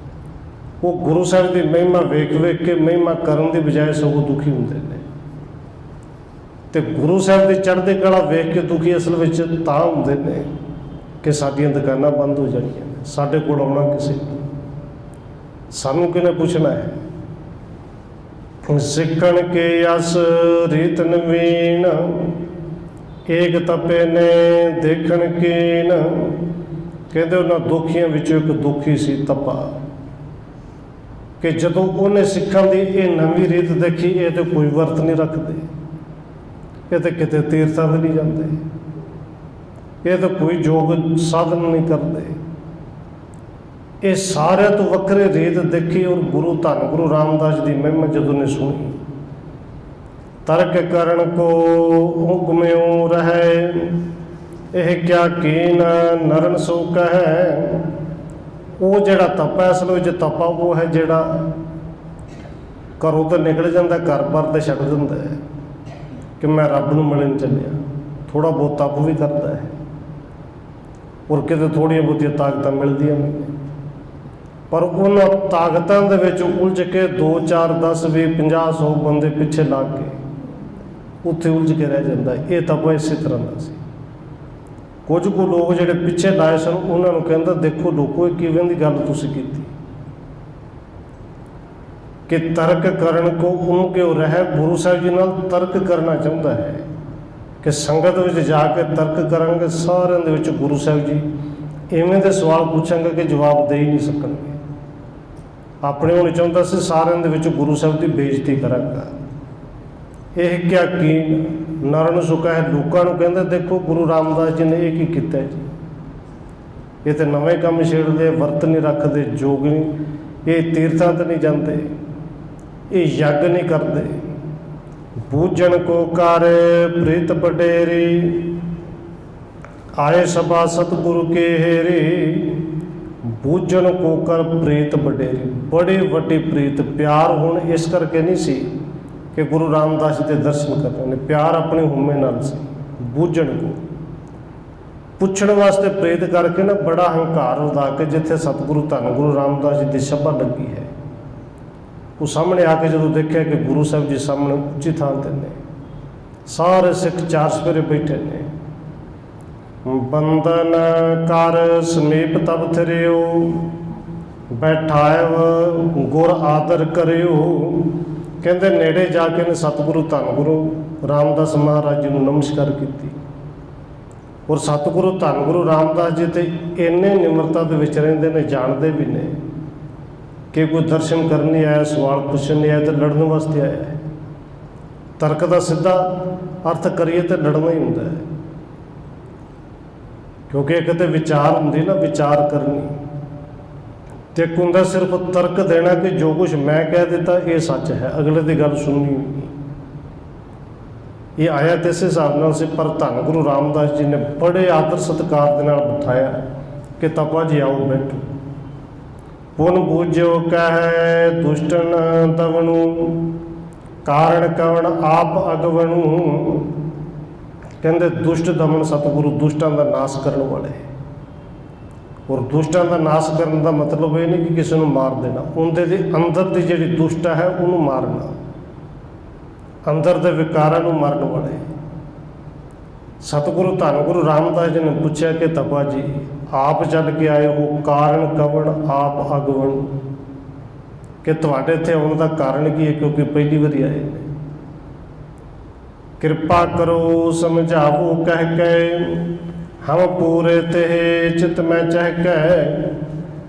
ਉਹ ਗੁਰੂ ਸਾਹਿਬ ਦੀ ਮਹਿਮਾ ਵੇਖ ਕੇ ਮਹਿਮਾ ਕਰਨ ਦੀ ਬਜਾਏ ਸਗੋਂ ਦੁਖੀ ਹੁੰਦੇ ਨੇ। ਤੇ ਗੁਰੂ ਸਾਹਿਬ ਦੀ ਚੜ੍ਹਦੀ ਕਲਾ ਵੇਖ ਕੇ ਦੁਖੀ ਅਸਲ ਵਿੱਚ ਤਾਂ ਹੁੰਦੇ ਨੇ ਕਿ ਸਾਡੀਆਂ ਦੁਕਾਨਾਂ ਬੰਦ ਹੋ ਜਾਣੀਆਂ ਨੇ, ਸਾਡੇ ਕੋਲ ਆਉਣਾ ਕਿਸੇ ਨੂੰ, ਸਾਨੂੰ ਕਿਹਨੇ ਪੁੱਛਣਾ ਹੈ। ਸਿੱਖਣ ਕੇ ਅਸ ਰੀਤ ਨਵੀਨ, ਏਕ ਤਪੇ ਨੇ ਦੇਖਣ ਕੀਨ। ਕਹਿੰਦੇ ਉਹਨਾਂ ਦੁਖੀਆਂ ਵਿੱਚੋਂ ਇੱਕ ਦੁਖੀ ਸੀ ਤਪਾ, ਕਿ ਜਦੋਂ ਉਹਨੇ ਸਿੱਖਾਂ ਦੀ ਇਹ ਨਵੀਂ ਰੀਤ ਦੇਖੀ, ਇਹ ਤੇ ਕੋਈ ਵਰਤ ਨਹੀਂ ਰੱਖਦੇ, ਇਹ ਤਾਂ ਕਿਤੇ ਤੀਰਥਾਂ 'ਤੇ ਨਹੀਂ ਜਾਂਦੇ, ਇਹ ਤਾਂ ਕੋਈ ਯੋਗ ਸਾਧਨ ਨਹੀਂ ਕਰਦੇ। ਇਹ ਸਾਰਿਆਂ ਤੋਂ ਵੱਖਰੇ ਰੀਤ ਦੇਖੀ। ਔਰ ਗੁਰੂ ਧੰਨ ਗੁਰੂ ਰਾਮਦਾਸ ਦੀ ਮਹਿਮਾ ਜਦੋਂ ਨੇ ਸੁਣੀ, ਤਰਕ ਕਰਨ ਕੋ ਹੁਕਮਿਓ ਰਹੈ, ਇਹ ਕਿਆ ਕੀਨ ਨਰਨ ਸੋ ਕਹੈ। ਉਹ ਜਿਹੜਾ ਤਪਾ ਅਸਲ ਵਿੱਚ ਤਪਾ ਉਹ ਹੈ ਜਿਹੜਾ ਘਰੋਂ ਤਾਂ ਨਿਕਲ ਜਾਂਦਾ, ਘਰ ਪਰ ਤੇ ਛੱਡ ਦਿੰਦਾ ਹੈ ਕਿ ਮੈਂ ਰੱਬ ਨੂੰ ਮਿਲਣ ਚੱਲਿਆ। ਥੋੜ੍ਹਾ ਬਹੁਤ ਤਪ ਵੀ ਕਰਦਾ ਹੈ, ਔਰ ਕਿਤੇ ਥੋੜ੍ਹੀਆਂ ਬਹੁਤੀਆਂ ਤਾਕਤਾਂ ਮਿਲਦੀਆਂ ਨੇ, ਪਰ ਉਹਨਾਂ ਤਾਕਤਾਂ ਦੇ ਵਿੱਚ ਉਲਝ ਕੇ 2 4 10 20 50 100 ਬੰਦੇ ਪਿੱਛੇ ਲਾ ਕੇ ਉੱਥੇ ਉਲਝ ਕੇ ਰਹਿ ਜਾਂਦਾ। ਇਹ ਤਪ ਇਸੇ ਤਰ੍ਹਾਂ ਦਾ ਸੀ। ਕੁਝ ਕੁ ਲੋਕ ਜਿਹੜੇ ਪਿੱਛੇ ਲਾਏ ਸਨ ਉਹਨਾਂ ਨੂੰ ਕਹਿੰਦਾ, ਦੇਖੋ ਲੋਕੋ, ਇਹ ਕਿਵੇਂ ਦੀ ਗੱਲ ਤੁਸੀਂ ਕੀਤੀ ਕਿ ਤਰਕ ਕਰਨ ਕੋ ਉਹਨੂੰ ਕਿਉਂ ਰਹਿ। ਗੁਰੂ ਸਾਹਿਬ ਜੀ ਨਾਲ ਤਰਕ ਕਰਨਾ ਚਾਹੁੰਦਾ ਹੈ ਕਿ ਸੰਗਤ ਵਿੱਚ ਜਾ ਕੇ ਤਰਕ ਕਰਾਂਗੇ, ਸਾਰਿਆਂ ਦੇ ਵਿੱਚ ਗੁਰੂ ਸਾਹਿਬ ਜੀ ਇਵੇਂ ਦੇ ਸਵਾਲ ਪੁੱਛਾਂਗੇ ਕਿ ਜਵਾਬ ਦੇ ਹੀ ਨਹੀਂ ਸਕਣਗੇ। ਆਪਣੇ ਹੋਣੀ ਚਾਹੁੰਦਾ ਸੀ, ਸਾਰਿਆਂ ਦੇ ਵਿੱਚ ਗੁਰੂ ਸਾਹਿਬ ਦੀ ਬੇਇੱਜ਼ਤੀ ਕਰਾਂਗਾ। ਇਹ ਕਿਆ ਕੀਨ ਨਰਨ ਸੁਕਾ ਹੈ। ਲੋਕਾਂ ਨੂੰ ਕਹਿੰਦੇ, ਦੇਖੋ ਗੁਰੂ ਰਾਮਦਾਸ ਜੀ ਨੇ ਇਹ ਕੀ ਕੀਤਾ ਜੀ, ਇਹ ਤਾਂ ਨਵੇਂ ਕੰਮ ਛੇੜਦੇ, ਵਰਤ ਨਹੀਂ ਰੱਖਦੇ, ਜੋਗ ਨਹੀਂ, ਇਹ ਤੀਰਥਾਂ 'ਤੇ ਨਹੀਂ ਜਾਂਦੇ, ਇਹ ਯੱਗ ਨਹੀਂ ਕਰਦੇ। ਬੂਝਣ ਕੋ ਕਰ ਪ੍ਰੀਤ ਵਡੇਰੀ, ਆਏ ਸਭਾ ਸਤਿਗੁਰੂ ਕੇ ਹੇਰੀ। ਬੂਝਣ ਕੋ ਕਰ ਪ੍ਰੀਤ ਵਡੇਰੀ, ਬੜੀ ਵੱਡੀ ਪ੍ਰੀਤ, ਪਿਆਰ ਹੁਣ ਇਸ ਕਰਕੇ ਨਹੀਂ ਸੀ ਕਿ ਗੁਰੂ ਰਾਮਦਾਸ ਜੀ ਦੇ ਦਰਸ਼ਨ ਕਰਨੇ ਨੇ, ਪਿਆਰ ਆਪਣੇ ਹੁਮੇ ਨਾਲ ਸੀ। ਬੂਝਣ ਕੋ ਪੁੱਛਣ ਵਾਸਤੇ ਪ੍ਰੀਤ ਕਰਕੇ ਨਾ ਬੜਾ ਹੰਕਾਰ ਵਧਾ ਕੇ, ਜਿੱਥੇ ਸਤਿਗੁਰੂ ਧੰਨ ਗੁਰੂ ਰਾਮਦਾਸ ਜੀ ਦੀ ਸਭਾ ਲੱਗੀ ਹੈ, ਉਹ ਸਾਹਮਣੇ ਆ ਕੇ ਜਦੋਂ ਦੇਖਿਆ ਕਿ ਗੁਰੂ ਸਾਹਿਬ ਜੀ ਸਾਹਮਣੇ ਉੱਚੀ ਥਾਂ 'ਤੇ ਨੇ, ਸਾਰੇ ਸਿੱਖ 4 ਸਪੇਰੇ ਬੈਠੇ ਨੇ। ਬੰਦਨ ਕਰ ਸਮੀਪ ਤਬ ਥਰਿਓ, ਬੈਠਾਇਵ ਗੁਰ ਆਦਰ ਕਰਿਓ। ਕਹਿੰਦੇ ਨੇੜੇ ਜਾ ਕੇ ਨੇ ਸਤਿਗੁਰੂ ਧੰਨ ਗੁਰੂ ਰਾਮਦਾਸ ਮਹਾਰਾਜ ਜੀ ਨੂੰ ਨਮਸਕਾਰ ਕੀਤੀ। ਔਰ ਸਤਿਗੁਰੂ ਧੰਨ ਗੁਰੂ ਰਾਮਦਾਸ ਜੀ ਤੇ ਇੰਨੇ ਨਿਮਰਤਾ ਦੇ ਵਿੱਚ ਰਹਿੰਦੇ ਨੇ, ਜਾਣਦੇ ਵੀ ਨੇ ਕਿ ਕੋਈ ਦਰਸ਼ਨ ਕਰਨ ਨਹੀਂ ਆਇਆ, ਸਵਾਲ ਪੁੱਛਣ ਨਹੀਂ ਆਇਆ, ਤੇ ਲੜਨ ਵਾਸਤੇ ਆਇਆ ਹੈ। ਤਰਕ ਦਾ ਸਿੱਧਾ ਅਰਥ ਕਰੀਏ ਤਾਂ ਲੜਨਾ ਹੀ ਹੁੰਦਾ ਹੈ, ਕਿਉਂਕਿ ਇੱਕ ਤਾਂ ਵਿਚਾਰ ਹੁੰਦੀ ਨਾ, ਵਿਚਾਰ ਕਰਨੀ, ਤੇ ਇੱਕ ਹੁੰਦਾ ਸਿਰਫ ਤਰਕ ਦੇਣਾ ਕਿ ਜੋ ਕੁਛ ਮੈਂ ਕਹਿ ਦਿੱਤਾ ਇਹ ਸੱਚ ਹੈ, ਅਗਲੇ ਦੀ ਗੱਲ ਸੁਣਨੀ ਨਹੀਂ। ਇਹ ਆਇਆ ਤੇ ਇਸ ਹਿਸਾਬ ਨਾਲ ਸੀ, ਪਰ ਧੰਨ ਗੁਰੂ ਰਾਮਦਾਸ ਜੀ ਨੇ ਬੜੇ ਆਦਰ ਸਤਿਕਾਰ ਦੇ ਨਾਲ ਬਿਠਾਇਆ ਕਿ ਤਪਾ ਜੀ ਆਓ, ਬੈਠੋ। ਪੁਨ ਬੂਝਿਓ ਕਹਿ ਦੁਸ਼ਟਨ ਦਵਣੂ, ਕਾਰਣ ਕਵਣ ਆਪ ਅਗਵਣੂ। ਕਹਿੰਦੇ ਦੁਸ਼ਟ ਦਮਨ ਸਤਿਗੁਰੂ ਦੁਸ਼ਟਾਂ ਦਾ ਨਾਸ਼ ਕਰਨ ਵਾਲੇ। ਔਰ ਦੁਸ਼ਟਾਂ ਦਾ ਨਾਸ਼ ਕਰਨ ਦਾ ਮਤਲਬ ਇਹ ਨਹੀਂ ਕਿ ਕਿਸੇ ਨੂੰ ਮਾਰ ਦੇਣਾ, ਉਹਦੇ ਦੇ ਅੰਦਰ ਦੀ ਜਿਹੜੀ ਦੁਸ਼ਟਾ ਹੈ ਉਹਨੂੰ ਮਾਰਨਾ, ਅੰਦਰ ਦੇ ਵਿਕਾਰਾਂ ਨੂੰ ਮਾਰਨ ਵਾਲੇ। ਸਤਿਗੁਰੂ ਧੰਨ ਗੁਰੂ ਰਾਮਦਾਸ ਜੀ ਨੇ ਪੁੱਛਿਆ ਕਿ ਤਪਾ ਜੀ ਆਪ ਚੱਲ ਕੇ ਆਏ ਹੋ, ਕਾਰਨ ਕਵਣ ਆਪ ਅਗਵਣ, ਕਿ ਤੁਹਾਡੇ ਇੱਥੇ ਆਉਣ ਦਾ ਕਾਰਨ ਕੀ ਹੈ, ਕਿਉਂਕਿ ਪਹਿਲੀ ਵਾਰੀ ਆਏ ਨੇ। ਕਿਰਪਾ ਕਰੋ ਸਮਝਾਵੋ ਕਹਿ ਕੇ, ਹਮ ਪੂਰੇ ਤੇ ਚਿਤ ਮੈਂ ਚਹਿਕੈ।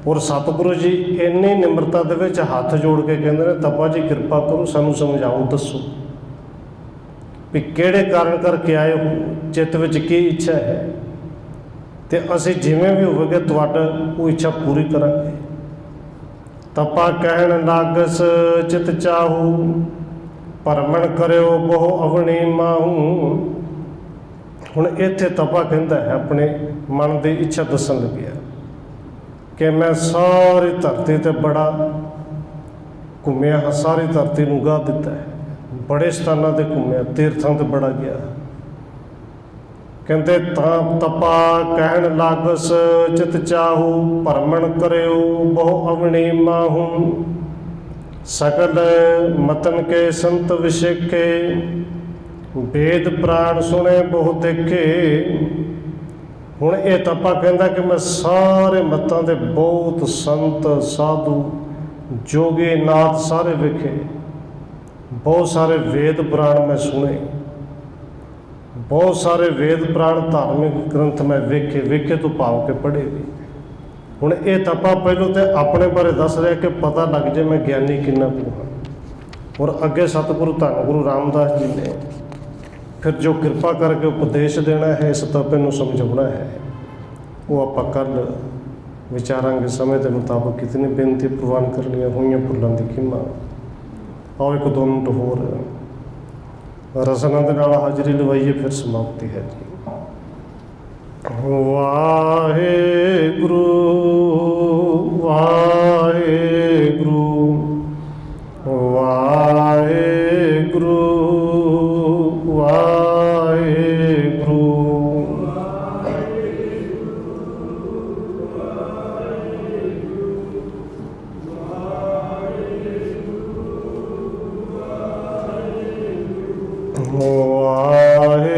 ਔਰ ਸਤਿਗੁਰੂ ਜੀ ਇੰਨੀ ਨਿਮਰਤਾ ਦੇ ਵਿੱਚ ਹੱਥ ਜੋੜ ਕੇ ਕਹਿੰਦੇ ਨੇ, ਤਪਾ ਜੀ ਕਿਰਪਾ ਕਰੋ, ਸਾਨੂੰ ਸਮਝਾਓ, ਦੱਸੋ ਵੀ ਕਿਹੜੇ ਕਾਰਨ ਕਰਕੇ ਆਏ ਹੋ, ਚਿੱਤ ਵਿੱਚ ਕੀ ਇੱਛਾ ਹੈ, ਤੇ ਅਸੀਂ ਜਿਵੇਂ ਵੀ ਹੋਵੇਗਾ ਤੁਹਾਡਾ ਉਹ ਇੱਛਾ ਪੂਰੀ ਕਰਾਂਗੇ। ਤਪਾ ਕਹਿਣ ਲਾਗਸ ਚਿਤ ਚਾਹੂ, ਭਰਮਣ ਕਰਿਓ ਬਹੁ ਅਵਣੀ ਮਾਹੂ। ਹੁਣ ਇੱਥੇ ਤਪਾ ਕਹਿੰਦਾ ਹੈ ਆਪਣੇ ਮਨ ਦੀ ਇੱਛਾ ਦੱਸਣ ਲੱਗਿਆ ਕਿ ਮੈਂ ਸਾਰੀ ਧਰਤੀ 'ਤੇ ਬੜਾ ਘੁੰਮਿਆ ਹਾਂ, ਸਾਰੀ ਧਰਤੀ ਨੂੰ ਗਾਹ ਦਿੱਤਾ ਹੈ, ਬੜੇ ਸਥਾਨਾਂ 'ਤੇ ਘੁੰਮਿਆ, ਤੀਰਥਾਂ 'ਤੇ ਬੜਾ ਗਿਆ। ਕਹਿੰਦੇ ਤਾਂ ਤਪਾ ਕਹਿਣ ਲਾਗਸ ਚਿਤ ਚਾਹੂ, ਭਰਮਣ ਕਰਿਓ ਬਹੁ ਅਵਣੀ ਮਾਹੂ। ਸਕਲ ਮਤਨ ਕੇ ਸੰਤ ਵਿਸ਼ੇਖੇ, ਵੇਦ ਪ੍ਰਾਣ ਸੁਣੇ ਬਹੁ ਦੇਖੇ। ਹੁਣ ਇਹ ਤਪਾ ਕਹਿੰਦਾ ਕਿ ਮੈਂ ਸਾਰੇ ਮਤਾਂ ਦੇ ਬਹੁਤ ਸੰਤ ਸਾਧੂ ਜੋਗੀ ਨਾਥ ਸਾਰੇ ਵੇਖੇ, ਬਹੁਤ ਸਾਰੇ ਵੇਦ ਪੁਰਾਣ ਮੈਂ ਸੁਣੇ, ਬਹੁਤ ਸਾਰੇ ਵੇਦ ਪੁਰਾਣ ਧਾਰਮਿਕ ਗ੍ਰੰਥ ਮੈਂ ਵੇਖੇ ਤੋਂ ਭਾਵ ਕੇ ਪੜ੍ਹੇ ਵੀ। ਹੁਣ ਇਹ ਤਪਾ ਪਹਿਲੋਂ ਤੇ ਆਪਣੇ ਬਾਰੇ ਦੱਸ ਰਿਹਾ ਕਿ ਪਤਾ ਲੱਗ ਜਾਏ ਮੈਂ ਗਿਆਨੀ ਕਿੰਨਾ ਕੁ ਹਾਂ। ਔਰ ਅੱਗੇ ਸਤਿਗੁਰੂ ਧੰਨ ਗੁਰੂ ਰਾਮਦਾਸ ਜੀ ਨੇ ਫਿਰ ਜੋ ਕਿਰਪਾ ਕਰਕੇ ਉਪਦੇਸ਼ ਦੇਣਾ ਹੈ, ਇਸ ਤਪੇ ਨੂੰ ਸਮਝਾਉਣਾ ਹੈ, ਉਹ ਆਪਾਂ ਕੱਲ੍ਹ ਵਿਚਾਰਾਂਗੇ। ਸਮੇਂ ਦੇ ਮੁਤਾਬਕ ਕਿਤਨੀ ਬੇਨਤੀ ਪ੍ਰਵਾਨ ਕਰਨੀਆਂ ਹੋਈਆਂ ਭੁੱਲਾਂ ਦੀ ਖਿਮਾ। ਆਓ 1-2 ਮਿੰਟ ਹੋਰ ਰਸਨਾ ਦੇ ਨਾਲ ਹਾਜ਼ਰੀ ਲਵਾਈਏ, ਫਿਰ ਸਮਾਪਤੀ ਹੈ ਜੀ। ਵਾਹਿਗੁਰੂ ਵਾਹਿਗੁਰੂ ਵਾਹਿਗੁਰੂ। ਵਾਹਿਗੁਰੂ